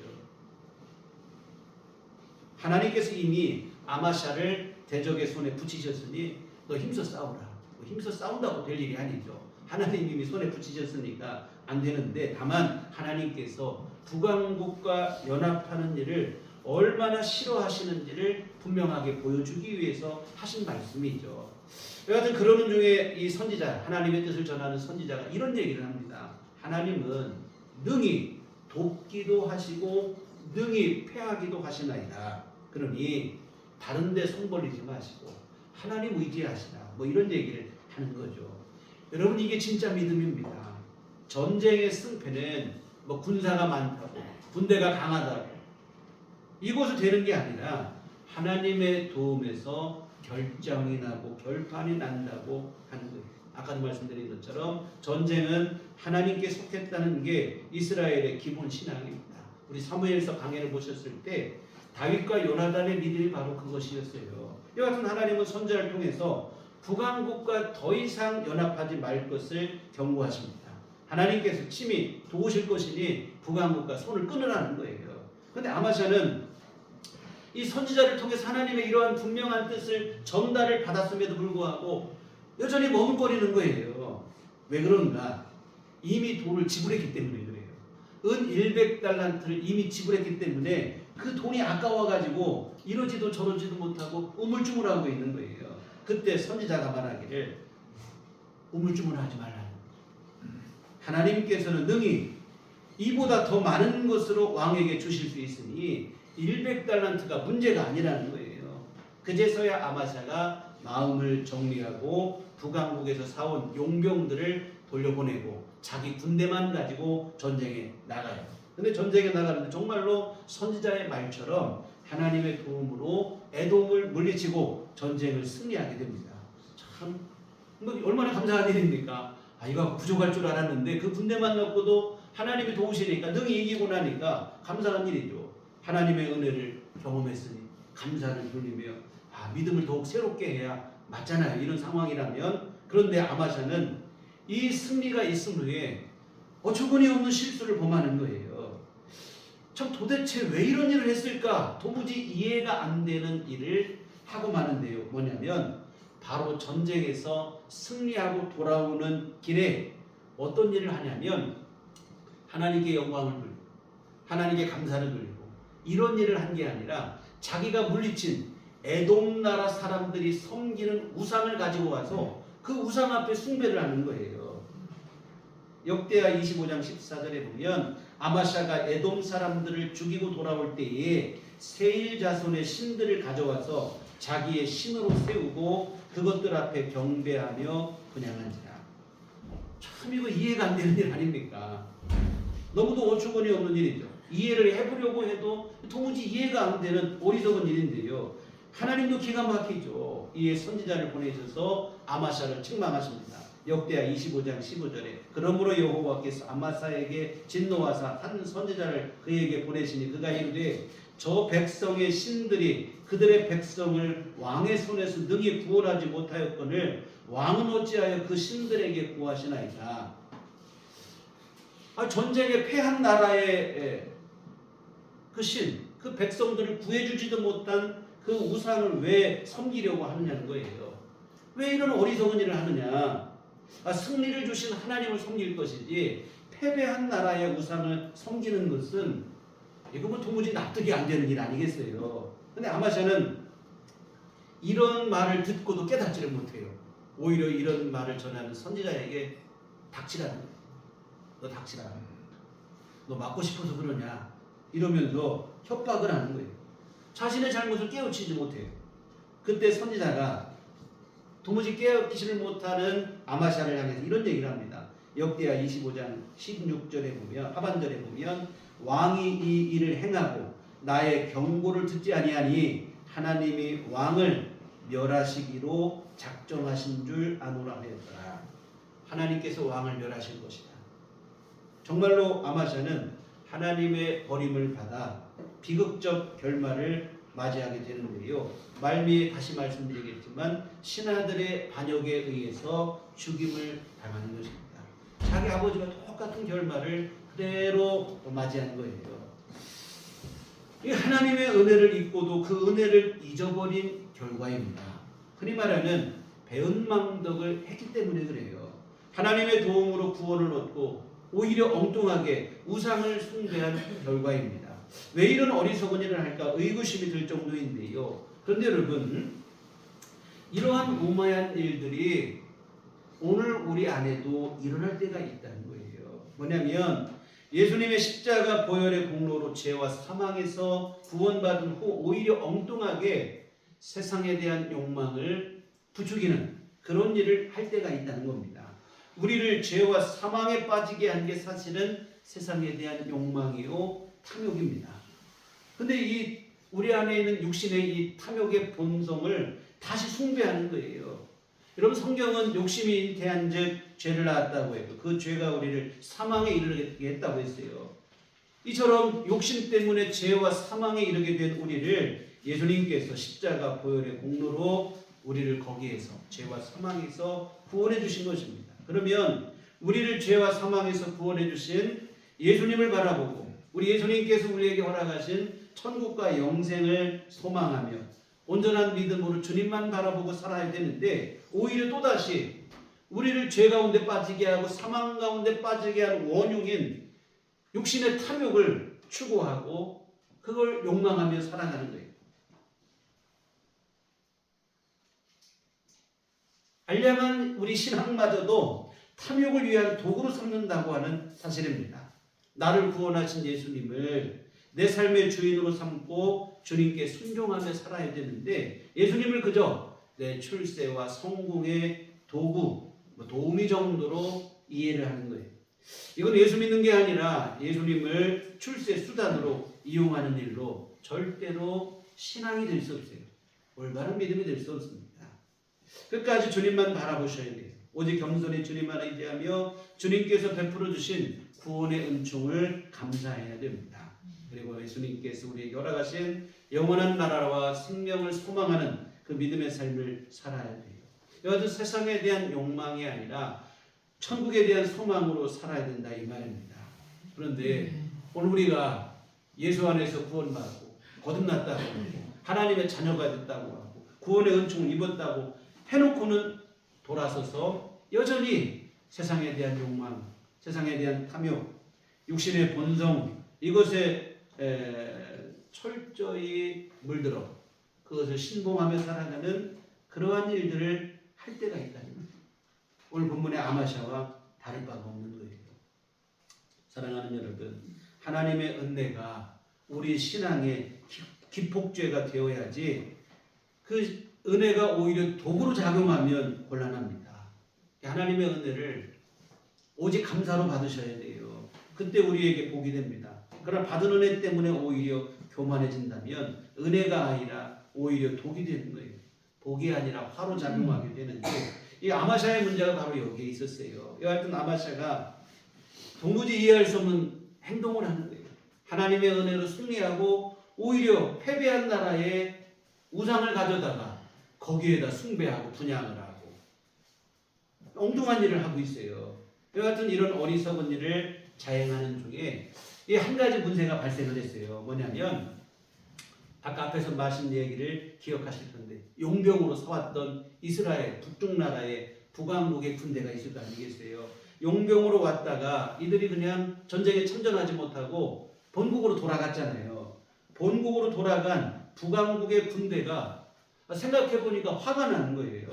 하나님께서 이미 아마샤를 대적의 손에 붙이셨으니 너 힘써 싸우라. 힘써 싸운다고 될 일이 아니죠. 하나님 이미 손에 붙이셨으니까 안 되는데 다만 하나님께서 북왕국과 연합하는 일을 얼마나 싫어하시는지를 분명하게 보여주기 위해서 하신 말씀이죠. 여하튼 그러는 중에 이 선지자, 하나님의 뜻을 전하는 선지자가 이런 얘기를 합니다. 하나님은 능히 돕기도 하시고 능히 패하기도 하시나이다. 그러니 다른 데 손 벌리지 마시고 하나님 의지하시라. 이런 얘기를 하는 거죠. 여러분 이게 진짜 믿음입니다. 전쟁의 승패는 군사가 많다고 군대가 강하다고 이것을 되는 게 아니라 하나님의 도움에서 결정이 나고 결판이 난다고 하는 거예요. 아까도 말씀드린 것처럼 전쟁은 하나님께 속했다는 게 이스라엘의 기본 신앙입니다. 우리 사무엘서 강해를 보셨을 때 다윗과 요나단의 믿음이 바로 그것이었어요. 여하튼 하나님은 선지자를 통해서 북왕국과 더 이상 연합하지 말 것을 경고하십니다. 하나님께서 친히 도우실 것이니 북왕국과 손을 끊으라는 거예요. 그런데 아마샤는 이 선지자를 통해서 하나님의 이러한 분명한 뜻을 전달을 받았음에도 불구하고 여전히 머뭇거리는 거예요. 왜 그런가? 이미 돈을 지불했기 때문에 그래요. 은 100달란트를 이미 지불했기 때문에 그 돈이 아까워가지고 이러지도 저러지도 못하고 우물쭈물하고 있는 거예요. 그때 선지자가 말하기를 우물쭈물하지 말라는 거예요. 하나님께서는 능히 이보다 더 많은 것으로 왕에게 주실 수 있으니 100달란트가 문제가 아니라는 거예요. 그제서야 아마샤가 마음을 정리하고 북왕국에서 사온 용병들을 돌려보내고 자기 군대만 가지고 전쟁에 나가요. 근데 전쟁에 나가는데 정말로 선지자의 말처럼 하나님의 도움으로 에돔을 물리치고 전쟁을 승리하게 됩니다. 참 얼마나 감사한 일입니까? 이거 부족할 줄 알았는데 그 군대만 놓고도 하나님이 도우시니까 능히 이기고 나니까 감사한 일이죠. 하나님의 은혜를 경험했으니 감사를 돌리며 믿음을 더욱 새롭게 해야 맞잖아요. 이런 상황이라면. 그런데 아마샤는 이 승리가 있은 후에 어처구니 없는 실수를 범하는 거예요. 참 도대체 왜 이런 일을 했을까? 도무지 이해가 안 되는 일을 하고 마는데요. 뭐냐면 바로 전쟁에서 승리하고 돌아오는 길에 어떤 일을 하냐면 하나님께 영광을 돌리고 하나님께 감사를 돌리고 이런 일을 한 게 아니라 자기가 물리친 에돔 나라 사람들이 섬기는 우상을 가지고 와서 그 우상 앞에 숭배를 하는 거예요. 역대하 25장 14절에 보면 아마샤가 에돔 사람들을 죽이고 돌아올 때에 세일 자손의 신들을 가져와서 자기의 신으로 세우고 그것들 앞에 경배하며 분향한지라. 참 이거 이해가 안 되는 일 아닙니까? 너무도 어처구니 없는 일이죠. 이해를 해보려고 해도 도무지 이해가 안 되는 어리석은 일인데요. 하나님도 기가 막히죠. 이에 선지자를 보내셔서 아마샤를 책망하십니다. 역대하 25장 15절에 그러므로 여호와께서 아마사에게 진노하사 한 선지자를 그에게 보내시니 그가 이르되 저 백성의 신들이 그들의 백성을 왕의 손에서 능히 구원하지 못하였거늘 왕은 어찌하여 그 신들에게 구하시나이까. 전쟁에 패한 나라의 그 신, 그 백성들을 구해주지도 못한 그 우상을 왜 섬기려고 하느냐는 거예요. 왜 이런 어리석은 일을 하느냐. 승리를 주신 하나님을 섬길 것이지 패배한 나라의 우상을 섬기는 것은 이거 뭐 도무지 납득이 안 되는 일 아니겠어요. 근데 아마샤는 이런 말을 듣고도 깨닫지를 못해요. 오히려 이런 말을 전하는 선지자에게 닥치라는 거예요. 너 닥치라. 너 맞고 싶어서 그러냐. 이러면서 협박을 하는 거예요. 자신의 잘못을 깨우치지 못해요. 그때 선지자가 도무지 깨우치지를 못하는 아마샤를 향해서 이런 얘기를 합니다. 역대하 25장 16절에 보면 하반절에 보면 왕이 이 일을 행하고 나의 경고를 듣지 아니하니 하나님이 왕을 멸하시기로 작정하신 줄 아노라 하였더라. 하나님께서 왕을 멸하실 것이다. 정말로 아마샤는 하나님의 버림을 받아 비극적 결말을 맞이하게 되는데요. 말미에 다시 말씀드리겠지만 신하들의 반역에 의해서 죽임을 당하는 것입니다. 자기 아버지가 똑같은 결말을 그대로 맞이하는 거예요. 이 하나님의 은혜를 잊고도 그 은혜를 잊어버린 결과입니다. 흔히 말하는 배은망덕을 했기 때문에 그래요. 하나님의 도움으로 구원을 얻고 오히려 엉뚱하게 우상을 숭배한 결과입니다. 왜 이런 어리석은 일을 할까 의구심이 들 정도인데요. 그런데 여러분, 이러한 무모한 일들이 오늘 우리 안에도 일어날 때가 있다는 거예요. 뭐냐면 예수님의 십자가 보혈의 공로로 죄와 사망에서 구원받은 후 오히려 엉뚱하게 세상에 대한 욕망을 부추기는 그런 일을 할 때가 있다는 겁니다. 우리를 죄와 사망에 빠지게 한 게 사실은 세상에 대한 욕망이요 탐욕입니다. 근데 이 우리 안에 있는 육신의 이 탐욕의 본성을 다시 숭배하는 거예요. 여러분, 성경은 욕심이 대한즉 죄를 낳았다고 해요. 그 죄가 우리를 사망에 이르게 했다고 했어요. 이처럼 욕심 때문에 죄와 사망에 이르게 된 우리를 예수님께서 십자가 보혈의 공로로 우리를 거기에서 죄와 사망에서 구원해 주신 것입니다. 그러면 우리를 죄와 사망에서 구원해 주신 예수님을 바라보고 우리 예수님께서 우리에게 허락하신 천국과 영생을 소망하며 온전한 믿음으로 주님만 바라보고 살아야 되는데 오히려 또다시 우리를 죄 가운데 빠지게 하고 사망 가운데 빠지게 한 원흉인 육신의 탐욕을 추구하고 그걸 욕망하며 살아가는 거예요. 알량한 우리 신앙마저도 탐욕을 위한 도구로 삼는다고 하는 사실입니다. 나를 구원하신 예수님을 내 삶의 주인으로 삼고 주님께 순종하며 살아야 되는데 예수님을 그저 내 출세와 성공의 도구, 도우미 정도로 이해를 하는 거예요. 이건 예수 믿는 게 아니라 예수님을 출세 수단으로 이용하는 일로 절대로 신앙이 될 수 없어요. 올바른 믿음이 될 수 없습니다. 끝까지 주님만 바라보셔야 돼요. 오직 겸손히 주님만 의지하며 주님께서 베풀어 주신 구원의 은총을 감사해야 됩니다. 그리고 예수님께서 우리에게 허락하신 영원한 나라와 생명을 소망하는 그 믿음의 삶을 살아야 돼요. 여하튼 세상에 대한 욕망이 아니라 천국에 대한 소망으로 살아야 된다 이 말입니다. 그런데 오늘 우리가 예수 안에서 구원받고 거듭났다고 하고 하나님의 자녀가 됐다고 하고 구원의 은총을 입었다고 해놓고는 돌아서서 여전히 세상에 대한 욕망, 세상에 대한 탐욕, 육신의 본성 이것에 철저히 물들어 그것을 신봉하며 살아가는 그러한 일들을 할 때가 있다는 거예요. 오늘 본문의 아마샤와 다를 바가 없는 거예요. 사랑하는 여러분, 하나님의 은혜가 우리 신앙의 기폭죄가 되어야지 그 은혜가 오히려 도구로 작용하면 곤란합니다. 하나님의 은혜를 오직 감사로 받으셔야 돼요. 그때 우리에게 복이 됩니다. 그러나 받은 은혜 때문에 오히려 교만해진다면 은혜가 아니라 오히려 독이 되는 거예요. 복이 아니라 화로 작용하게 되는데 이 아마샤의 문제가 바로 여기에 있었어요. 여하튼 아마샤가 도무지 이해할 수 없는 행동을 하는 거예요. 하나님의 은혜로 승리하고 오히려 패배한 나라의 우상을 가져다가 거기에다 숭배하고 분향을 하고 엉뚱한 일을 하고 있어요. 여하튼 이런 어리석은 일을 자행하는 중에 이 한 가지 문제가 발생을 했어요. 뭐냐면 아까 앞에서 마신 얘기를 기억하실 건데 용병으로 서왔던 이스라엘 북쪽 나라의 북왕국의 군대가 있을 거 아니겠어요. 용병으로 왔다가 이들이 그냥 전쟁에 참전하지 못하고 본국으로 돌아갔잖아요. 본국으로 돌아간 북왕국의 군대가 생각해보니까 화가 나는 거예요.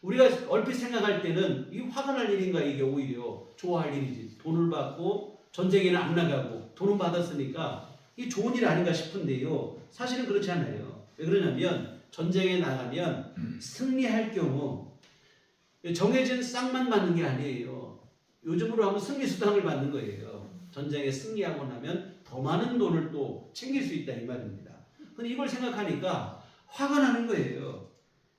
우리가 얼핏 생각할 때는 이 화가 날 일인가 이게 오히려 좋아할 일이지. 돈을 받고 전쟁에는 안 나가고 돈은 받았으니까 이 좋은 일 아닌가 싶은데요. 사실은 그렇지 않아요. 왜 그러냐면 전쟁에 나가면 승리할 경우 정해진 쌍만 받는 게 아니에요. 요즘으로 하면 승리수당을 받는 거예요. 전쟁에 승리하고 나면 더 많은 돈을 또 챙길 수 있다 이 말입니다. 근데 이걸 생각하니까 화가 나는 거예요.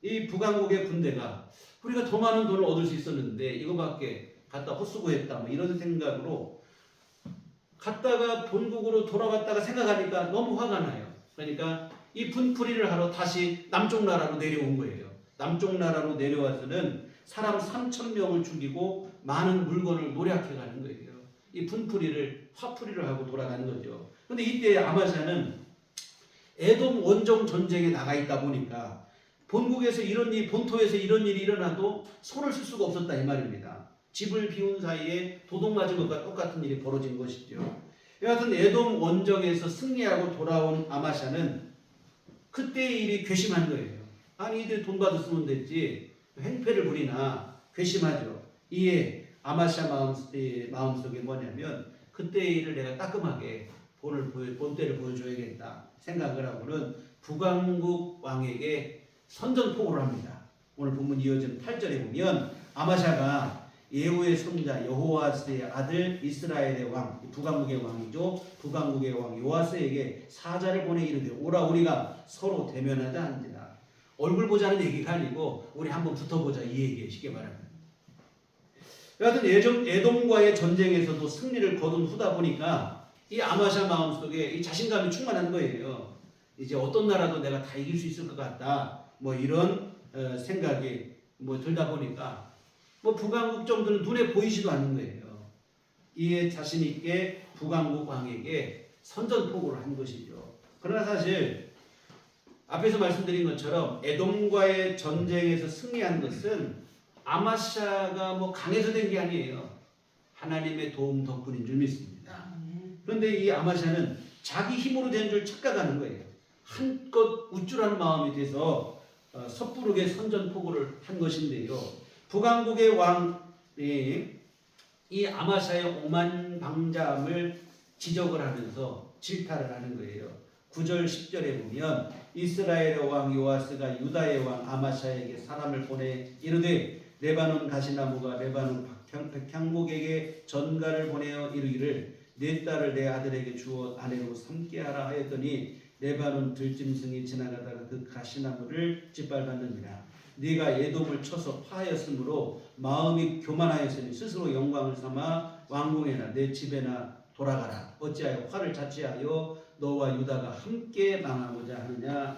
이 북왕국의 군대가 우리가 더 많은 돈을 얻을 수 있었는데 이거밖에 갖다 헛수고했다 뭐 이런 생각으로 갔다가 본국으로 돌아갔다가 생각하니까 너무 화가 나요. 그러니까 이 분풀이를 하러 다시 남쪽 나라로 내려온 거예요. 남쪽 나라로 내려와서는 사람 3,000명을 죽이고 많은 물건을 노략해 가는 거예요. 이 분풀이를 화풀이를 하고 돌아가는 거죠. 근데 이때 아마샤는 에돔 원정 전쟁에 나가 있다 보니까 본국에서 이런 일, 본토에서 이런 일이 일어나도 손을 쓸 수가 없었다 이 말입니다. 집을 비운 사이에 도둑 맞은 것과 똑같은 일이 벌어진 것이죠. 여하튼 에돔 원정에서 승리하고 돌아온 아마샤는 그때의 일이 괘씸한 거예요. 아니 이들 돈 받았으면 됐지 행패를 부리나 괘씸하죠. 이에 아마샤 마음속에 뭐냐면 그때의 일을 내가 따끔하게 본때를 보여줘야겠다 생각을 하고는 북왕국 왕에게 선전포고를 합니다. 오늘 본문 이어지는 8절에 보면 아마샤가 예후의 손자 여호와스의 아들 이스라엘의 왕, 북왕국의 왕이죠. 북왕국의 왕 요아스에게 사자를 보내 이르되 오라 우리가 서로 대면하자 한지라. 얼굴 보자는 얘기가 아니고 우리 한번 붙어보자 이 얘기에 쉽게 말하면. 여하튼 에돔과의 전쟁에서도 승리를 거둔 후다 보니까 이 아마샤 마음속에 이 자신감이 충만한 거예요. 이제 어떤 나라도 내가 다 이길 수 있을 것 같다. 뭐 이런 생각이 뭐 들다 보니까 뭐 북왕국 정도는 눈에 보이지도 않는 거예요. 이에 자신 있게 북왕국 왕에게 선전포고를 한 것이죠. 그러나 사실 앞에서 말씀드린 것처럼 에돔과의 전쟁에서 승리한 것은 아마샤가 뭐 강해서 된 게 아니에요. 하나님의 도움 덕분인 줄 믿습니다. 그런데 이 아마샤는 자기 힘으로 된 줄 착각하는 거예요. 한껏 우쭐한 마음이 돼서 섣부르게 선전포고를 한 것인데요. 북왕국의 왕이 이 아마샤의 오만방자함을 지적을 하면서 질타를 하는 거예요. 9절 10절에 보면 이스라엘의 왕 요아스가 유다의 왕 아마샤에게 사람을 보내 이르되 레바논 가시나무가 레바논 백향목에게 전가를 보내어 이르기를 내 딸을 내 아들에게 주어 아내로 삼게 하라 하였더니 레바논 들짐승이 지나가다가 그 가시나무를 짓밟았느니라. 네가 에돔을 쳐서 파하였으므로 마음이 교만하였으니 스스로 영광을 삼아 왕궁에나 내 집에나 돌아가라. 어찌하여 화를 자취하여 너와 유다가 함께 망하고자 하느냐.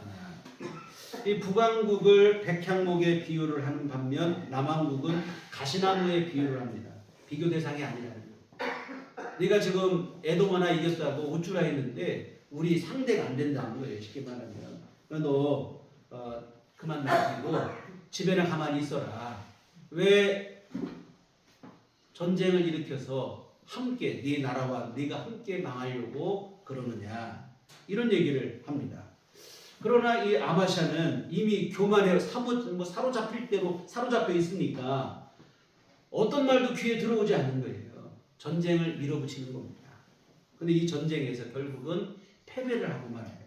이 북왕국을 백향목에 비유를 하는 반면 남왕국은 가시나무에 비유를 합니다. 비교 대상이 아니라는 거예요. 네가 지금 에돔 하나 이겼다고 우쭐하 있는데 우리 상대가 안 된다는 거예요. 쉽게 말하면 너 그만 놔두고 집에나 가만히 있어라. 왜 전쟁을 일으켜서 함께 네 나라와 네가 함께 망하려고 그러느냐 이런 얘기를 합니다. 그러나 이 아마샤는 이미 교만해 사로잡힐 대로 사로잡혀 있으니까 어떤 말도 귀에 들어오지 않는 거예요. 전쟁을 밀어붙이는 겁니다. 근데 이 전쟁에서 결국은 패배를 하고 말아요.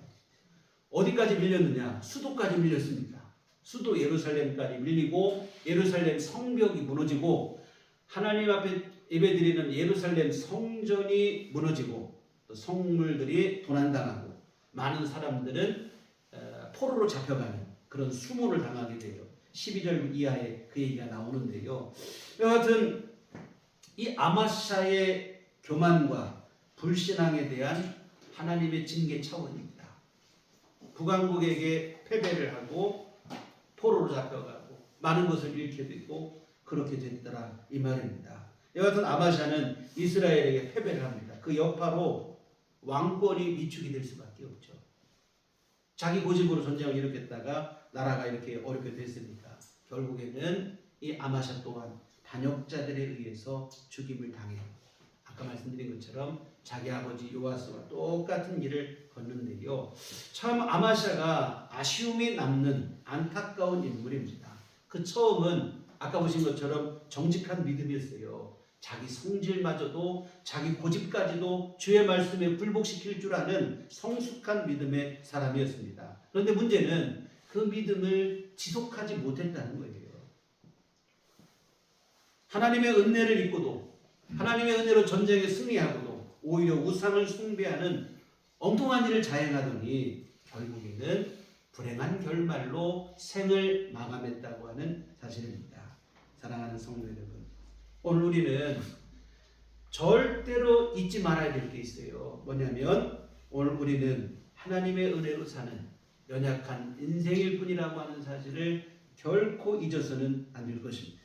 어디까지 밀렸느냐? 수도까지 밀렸습니다. 수도 예루살렘까지 밀리고 예루살렘 성벽이 무너지고 하나님 앞에 예배드리는 예루살렘 성전이 무너지고 또 성물들이 도난당하고 많은 사람들은 포로로 잡혀가는 그런 수모를 당하게 돼요. 12절 이하에 그 얘기가 나오는데요. 여하튼 이 아마샤의 교만과 불신앙에 대한 하나님의 징계 차원입니다. 북왕국에게 패배를 하고 포로로 잡혀가고 많은 것을 잃게 되고 그렇게 됐더라 이 말입니다. 여하튼 아마샤는 이스라엘에게 패배를 합니다. 그 여파로 왕권이 위축이 될 수밖에 없죠. 자기 고집으로 전쟁을 일으켰다가 나라가 이렇게 어렵게 됐으니까 결국에는 이 아마샤 또한 반역자들에 의해서 죽임을 당해요. 아까 말씀드린 것처럼 자기 아버지 요아스와 똑같은 일을 걷는데요. 참 아마샤가 아쉬움이 남는 안타까운 인물입니다. 그 처음은 아까 보신 것처럼 정직한 믿음이었어요. 자기 성질마저도 자기 고집까지도 주의 말씀에 굴복시킬 줄 아는 성숙한 믿음의 사람이었습니다. 그런데 문제는 그 믿음을 지속하지 못했다는 거예요. 하나님의 은혜를 입고도 하나님의 은혜로 전쟁에 승리하고도 오히려 우상을 숭배하는 엉뚱한 일을 자행하더니 결국에는 불행한 결말로 생을 마감했다고 하는 사실입니다. 사랑하는 성도 여러분, 오늘 우리는 절대로 잊지 말아야 될 게 있어요. 뭐냐면 오늘 우리는 하나님의 은혜로 사는 연약한 인생일 뿐이라고 하는 사실을 결코 잊어서는 안 될 것입니다.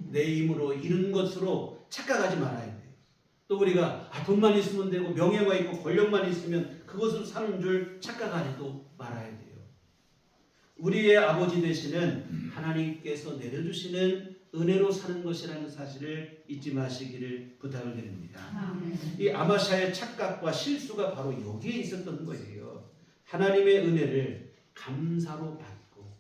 내 힘으로 이룬 것으로 착각하지 말아야 돼요. 또 우리가 돈만 있으면 되고 명예가 있고 권력만 있으면 그것으로 사는 줄 착각하지도 말아야 돼요. 우리의 아버지 되시는 하나님께서 내려주시는 은혜로 사는 것이라는 사실을 잊지 마시기를 부탁을 드립니다. 이 아마샤의 착각과 실수가 바로 여기에 있었던 거예요. 하나님의 은혜를 감사로 받고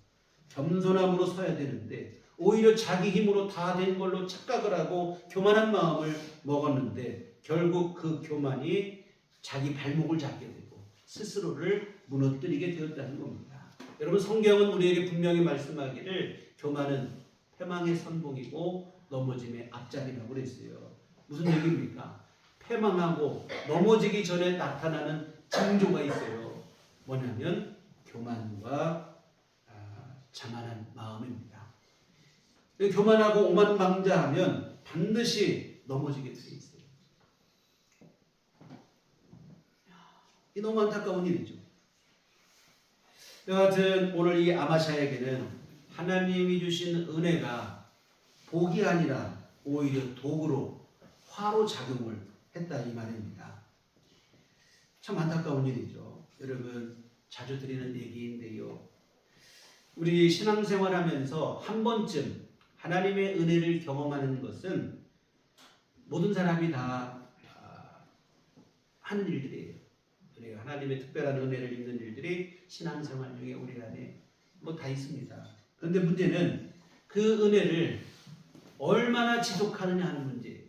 겸손함으로 서야 되는데 오히려 자기 힘으로 다 된 걸로 착각을 하고 교만한 마음을 먹었는데 결국 그 교만이 자기 발목을 잡게 되고 스스로를 무너뜨리게 되었다는 겁니다. 여러분, 성경은 우리에게 분명히 말씀하기를 교만은 패망의 선봉이고 넘어짐의 앞잡이라고 그랬어요. 무슨 얘기입니까? 패망하고 넘어지기 전에 나타나는 징조가 있어요. 뭐냐면 교만과 자만한 마음입니다. 교만하고 오만방자하면 반드시 넘어지게 돼 있어요. 이 너무 안타까운 일이죠. 여하튼 오늘 이 아마샤에게는 하나님이 주신 은혜가 복이 아니라 오히려 도구로 화로 작용을 했다 이 말입니다. 참 안타까운 일이죠. 여러분, 자주 드리는 얘기인데요. 우리 신앙생활하면서 한 번쯤 하나님의 은혜를 경험하는 것은 모든 사람이 다 하는 일들이에요. 우리가 하나님의 특별한 은혜를 입는 일들이 신앙생활 중에 우리 안에 다 있습니다. 그런데 문제는 그 은혜를 얼마나 지속하느냐 하는 문제예요.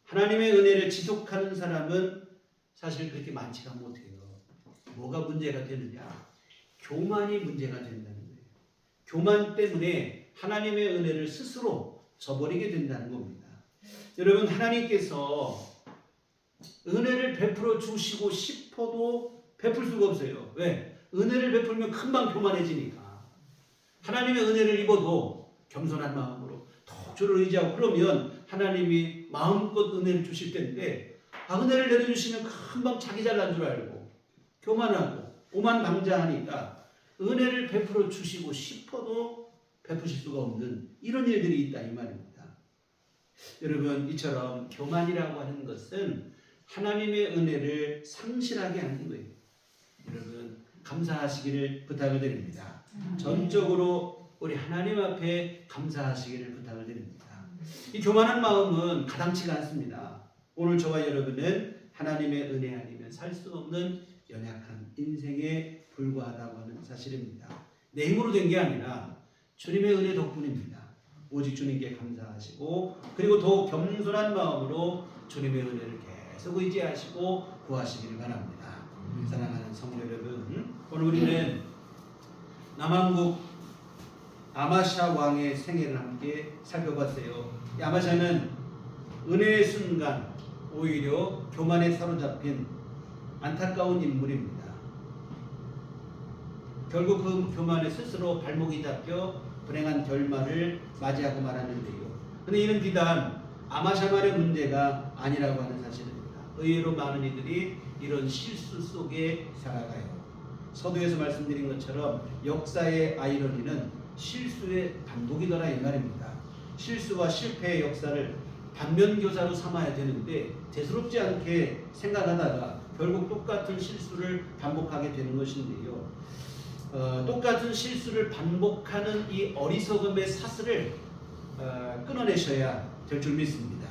하나님의 은혜를 지속하는 사람은 사실 그렇게 많지가 못해요. 뭐가 문제가 되느냐? 교만이 문제가 된다는 거예요. 교만 때문에 하나님의 은혜를 스스로 저버리게 된다는 겁니다. 여러분, 하나님께서 은혜를 베풀어 주시고 싶어도 베풀 수가 없어요. 왜? 은혜를 베풀면 금방 교만해지니까. 하나님의 은혜를 입어도 겸손한 마음으로 더 주를 의지하고 그러면 하나님이 마음껏 은혜를 주실 텐데 은혜를 내려주시면 금방 자기 잘난 줄 알고 교만하고 오만방자하니까 은혜를 베풀어 주시고 싶어도 베푸실 수가 없는 이런 일들이 있다 이 말입니다. 여러분, 이처럼 교만이라고 하는 것은 하나님의 은혜를 상실하게 하는 거예요. 여러분, 감사하시기를 부탁을 드립니다. 전적으로 우리 하나님 앞에 감사하시기를 부탁을 드립니다. 이 교만한 마음은 가당치가 않습니다. 오늘 저와 여러분은 하나님의 은혜 아니면 살 수 없는 연약한 인생에 불과하다고 하는 사실입니다. 내 힘으로 된 게 아니라 주님의 은혜 덕분입니다. 오직 주님께 감사하시고 그리고 더욱 겸손한 마음으로 주님의 은혜를 계속 의지하시고 구하시기를 바랍니다. 사랑하는 성도 여러분, 오늘 우리는 남왕국 아마샤 왕의 생애를 함께 살펴봤어요. 이 아마샤는 은혜의 순간 오히려 교만에 사로잡힌 안타까운 인물입니다. 결국 그 교만에 스스로 발목이 잡혀 불행한 결말을 맞이하고 말하는데요. 그런데 이는 비단 아마샤만의 문제가 아니라고 하는 사실입니다. 의외로 많은 이들이 이런 실수 속에 살아가요. 서두에서 말씀드린 것처럼 역사의 아이러니는 실수의 반복이더라 이 말입니다. 실수와 실패의 역사를 반면교사로 삼아야 되는데 대수롭지 않게 생각하다가 결국 똑같은 실수를 반복하게 되는 것인데요. 똑같은 실수를 반복하는 이 어리석음의 사슬을 끊어내셔야 될 줄 믿습니다.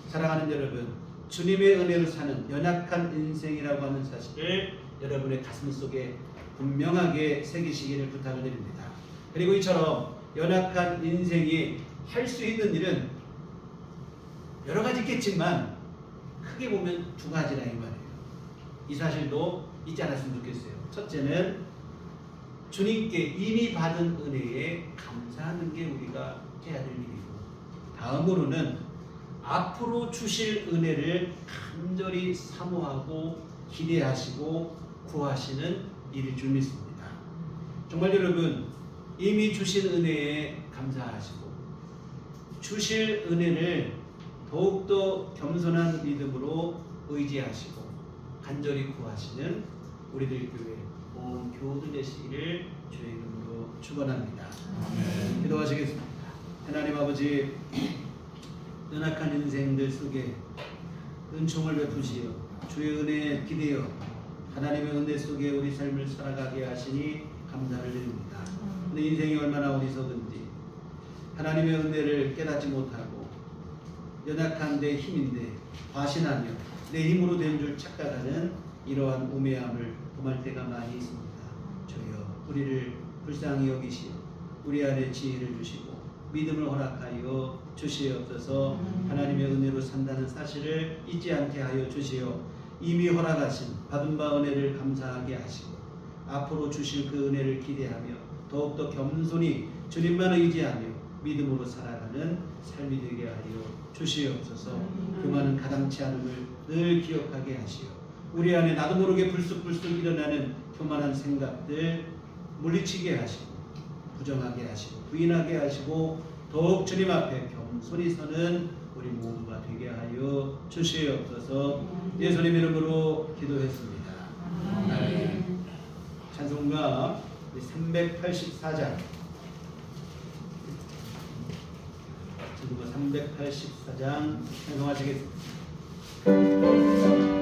사랑하는 여러분, 주님의 은혜로 사는 연약한 인생이라고 하는 사실을 여러분의 가슴 속에 분명하게 새기시기를 부탁을 드립니다. 그리고 이처럼 연약한 인생이 할 수 있는 일은 여러 가지 있겠지만 크게 보면 두 가지라 이 말이에요. 이 사실도 잊지 않았으면 좋겠어요. 첫째는 주님께 이미 받은 은혜에 감사하는 게 우리가 해야 될 일이고, 다음으로는 앞으로 주실 은혜를 간절히 사모하고 기대하시고 구하시는 일일 줄 믿습니다. 정말 여러분, 이미 주신 은혜에 감사하시고 주실 은혜를 더욱더 겸손한 믿음으로 의지하시고 간절히 구하시는 우리들 교회 온 교우들 되시기를 주의 이름으로 축원합니다. 기도하시겠습니다. 하나님 아버지, 연약한 인생들 속에 은총을 베푸시어 주의 은혜에 기대어 하나님의 은혜 속에 우리 삶을 살아가게 하시니 감사를 드립니다. 근데 인생이 얼마나 어리석은지 하나님의 은혜를 깨닫지 못하고 연약한 내 힘인데 과신하며 내 힘으로 된 줄 착각하는 이러한 우매함을 범할 때가 많이 있습니다. 주여, 우리를 불쌍히 여기시어 우리 안에 지혜를 주시고 믿음을 허락하여 주시옵소서. 하나님의 은혜로 산다는 사실을 잊지 않게 하여 주시어 이미 허락하신 받은 바 은혜를 감사하게 하시고 앞으로 주실 그 은혜를 기대하며 더욱더 겸손히 주님만 의지하며 믿음으로 살아가는 삶이 되게 하여 주시옵소서. 그 많은 가당치 않음을 늘 기억하게 하시어 우리 안에 나도 모르게 불쑥불쑥 일어나는 교만한 생각들 물리치게 하시고 부정하게 하시고 부인하게 하시고 더욱 주님 앞에 겸손히 서는 우리 모두가 되게 하여 주시옵소서. 예수님 이름으로 기도했습니다. 아멘. 찬송가 384장 384장 찬송하시겠습니다. 이름은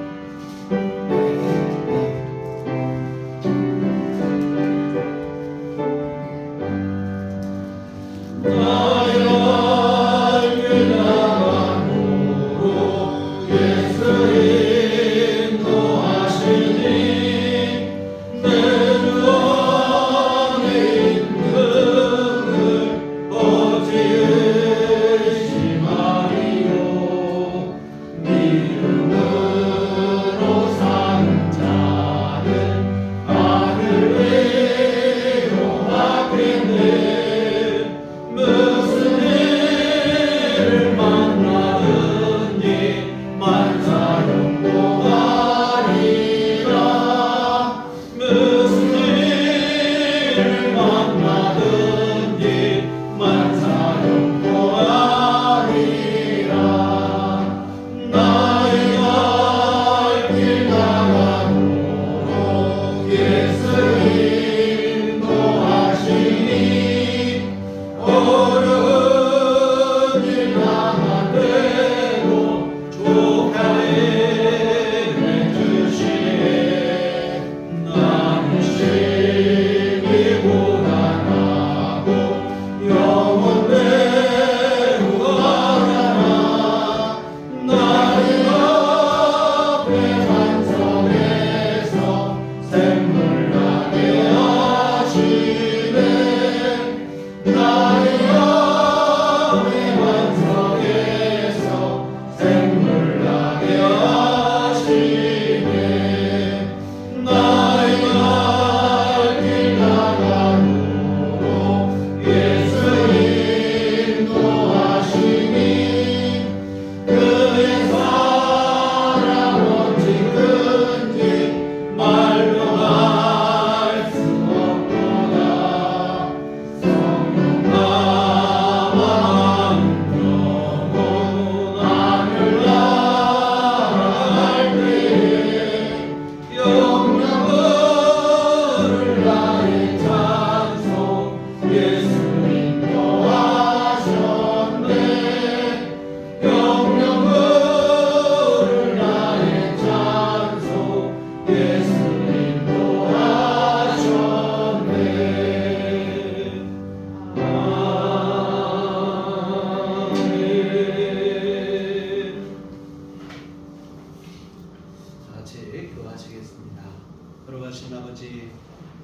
전능하신 아버지,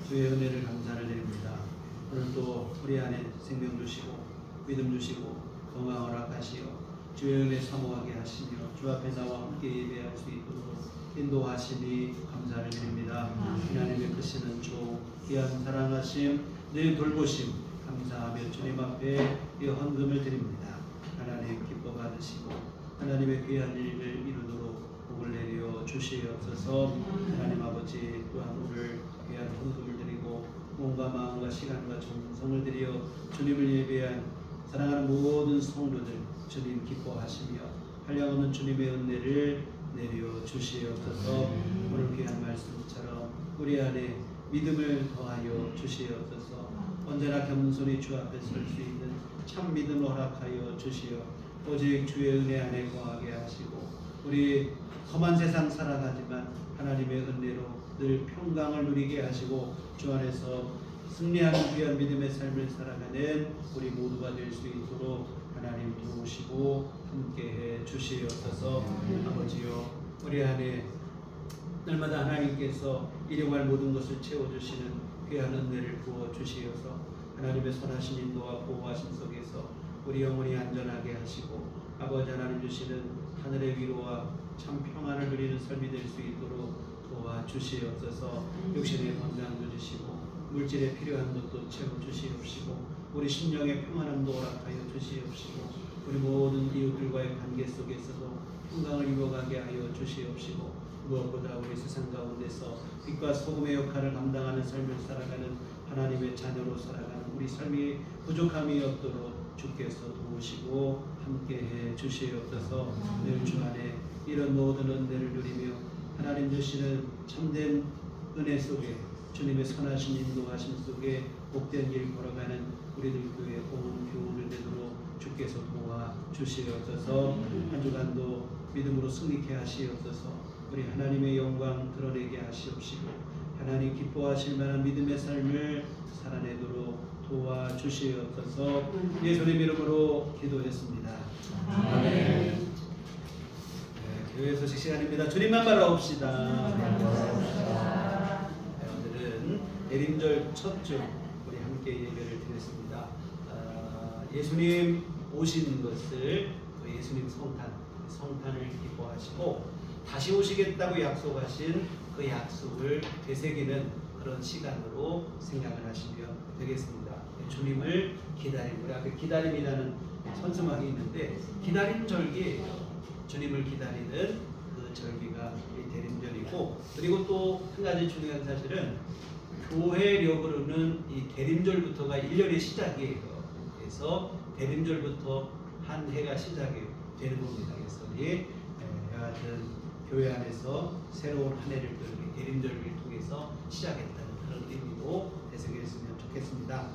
주의 은혜를 감사를 드립니다. 오늘도 우리 안에 생명 주시고 믿음 주시고 건강 허락하시어 주의 은혜 사모하게 하시며 주 앞에 나와 함께 예배할 수 있도록 인도하시니 감사를 드립니다. 하나님의 크시는 종, 귀한 사랑하심, 늘 돌보심 감사하며 주님 앞에 이 헌금을 드립니다. 하나님 기뻐 받으시고 하나님의 귀한 일을 이루도록 복을 내려 주시옵소서. 하나님 아버지 또한 오늘 귀한 헌금을 드리고 몸과 마음과 시간과 정성을 들여 주님을 예배한 사랑하는 모든 성도들 주님 기뻐하시며 한량없는 주님의 은혜를 내려 주시옵소서. 오늘 귀한 말씀처럼 우리 안에 믿음을 더하여 주시옵소서. 언제나 겸손히 주 앞에 설 수 있는 참 믿음을 허락하여 주시어 오직 주의 은혜 안에 거하게 하시고 우리 험한 세상 살아가지만 하나님의 은혜로 늘 평강을 누리게 하시고 주 안에서 승리하는 귀한 믿음의 삶을 살아가는 우리 모두가 될 수 있도록 하나님 도우시고 함께해 주시옵소서. 아버지요, 우리 안에 날마다 하나님께서 일용할 모든 것을 채워주시는 귀한 은혜를 부어 주시어서 하나님의 선하신 인도와 보호하심 속에서 우리 영혼이 안전하게 하시고 아버지 하나님 주시는 하늘의 위로와 참 평안을 누리는 삶이 될 수 있도록 도와주시옵소서. 육신의 건강도 주시고 물질에 필요한 것도 채워주시옵시고 우리 심령의 평안함도 허락하여 주시옵시고 우리 모든 이웃들과의 관계 속에서도 평강을 이루어가게 하여 주시옵시고 무엇보다 우리 세상 가운데서 빛과 소금의 역할을 감당하는 삶을 살아가는 하나님의 자녀로 살아가는 우리 삶이 부족함이 없도록 주께서 도우시고 함께해 주시옵소서. 늘 주 안에 이런 모든 은혜를 누리며 하나님 주시는 참된 은혜 속에 주님의 선하신 인도하심 속에 복된 길 걸어가는 우리들 교회 온 교훈을 되도록 주께서 도와주시옵소서. 한 주간도 믿음으로 승리케 하시옵소서. 우리 하나님의 영광 드러내게 하시옵시고 하나님 기뻐하실 만한 믿음의 삶을 살아내도록 도와주시옵소서. 예수님 이름으로 기도했습니다. 아멘. 교회 소식 시간입니다. 주님만 바라옵시다. 오늘은 대림절 첫 주 우리 함께 예배를 드렸습니다. 예수님 오시는 것을 예수님 성탄을 기뻐하시고 다시 오시겠다고 약속하신 그 약속을 되새기는 그런 시간으로 생각을 하시면 되겠습니다. 주님을 기다리고 우리 앞에 기다림이라는 선수막이 있는데 기다림 절기예요. 주님을 기다리는 그 절기가 이 대림절이고 그리고 또 한 가지 중요한 사실은 교회력으로는 이 대림절부터가 1년의 시작이에요. 그래서 대림절부터 한 해가 시작이 되는 겁니다. 그래서 우리 여하튼 교회 안에서 새로운 한 해를 또 대림절을 통해서 시작했다는 그런 의미로 되새겼으면 좋겠습니다.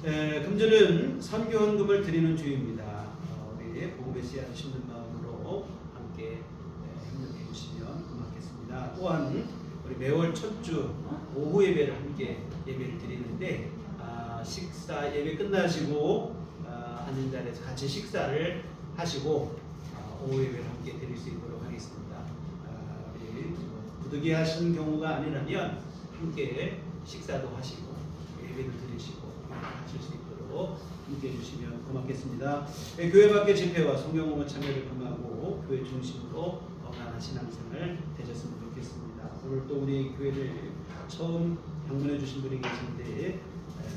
금주는 선교헌금을 드리는 주입니다. 우리 복음의 씨앗을 심는 마음으로 함께 협력해 주시면 고맙겠습니다. 또한 우리 매월 첫 주 오후 예배를 함께 예배를 드리는데 식사 예배 끝나시고 앉은 자리에서 같이 식사를 하시고 오후 예배를 함께 드릴 수 있도록 하겠습니다. 우리 부득이 하신 경우가 아니라면 함께 식사도 하시고 예배도 드리시고 하실 수 있도록 함께 해주시면 고맙겠습니다. 교회 밖의 집회와 성경공부 참여를 금하고 교회 중심으로 건강한 신앙생활을 되셨으면 좋겠습니다. 오늘 또 우리 교회를 처음 방문해 주신 분이 계신데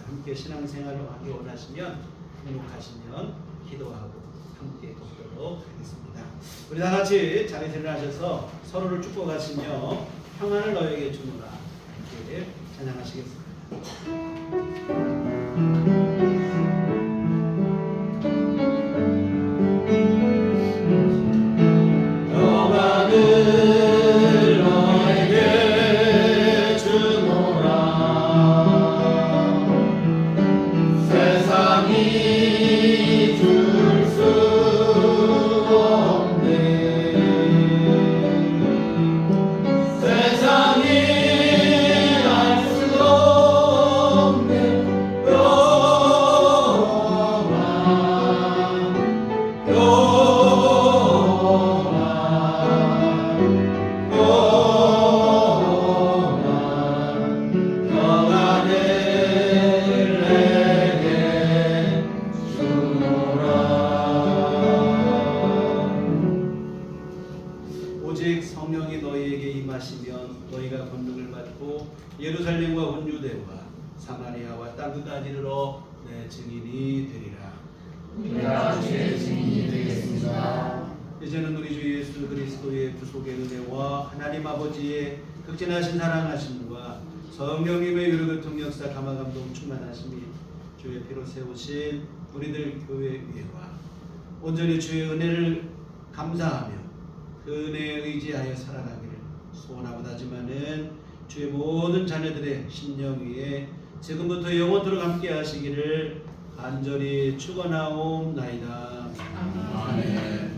함께 신앙생활을 하기 원하시면 등록하시면 기도하고 함께 돕도록 하겠습니다. 우리 다 같이 자리를 일어나셔서 서로를 축복하시며 평안을 너에게 주노라 이렇게 찬양하시겠습니다. 세상이 알 수 받고 예루살렘과 온 유대와 사마리아와 땅 끝까지 이르러 내 증인이 되리라. 우리가 주의 증인이 되겠습니다. 이제는 우리 주 예수 그리스도의 구속의 은혜와 하나님 아버지의 극진하신 사랑하심과 성령님의 유료교통 역사 감화감동 충만하심이 주의 피로 세우신 우리들 교회 위에와 온전히 주의 은혜를 감사하며 그 은혜에 의지하여 살아가기를 소원하고 다짐하는 주의 모든 자녀들의 심령 위에 지금부터 영원토록 함께 하시기를 간절히 축원하옵나이다. 아멘.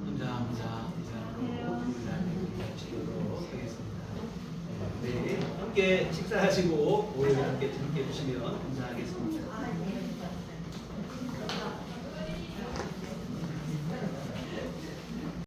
감사합니다. 이상으로 인사드리도록 하겠습니다. 네, 함께 식사하시고 오늘 함께 즐겨 주시면 감사하겠습니다.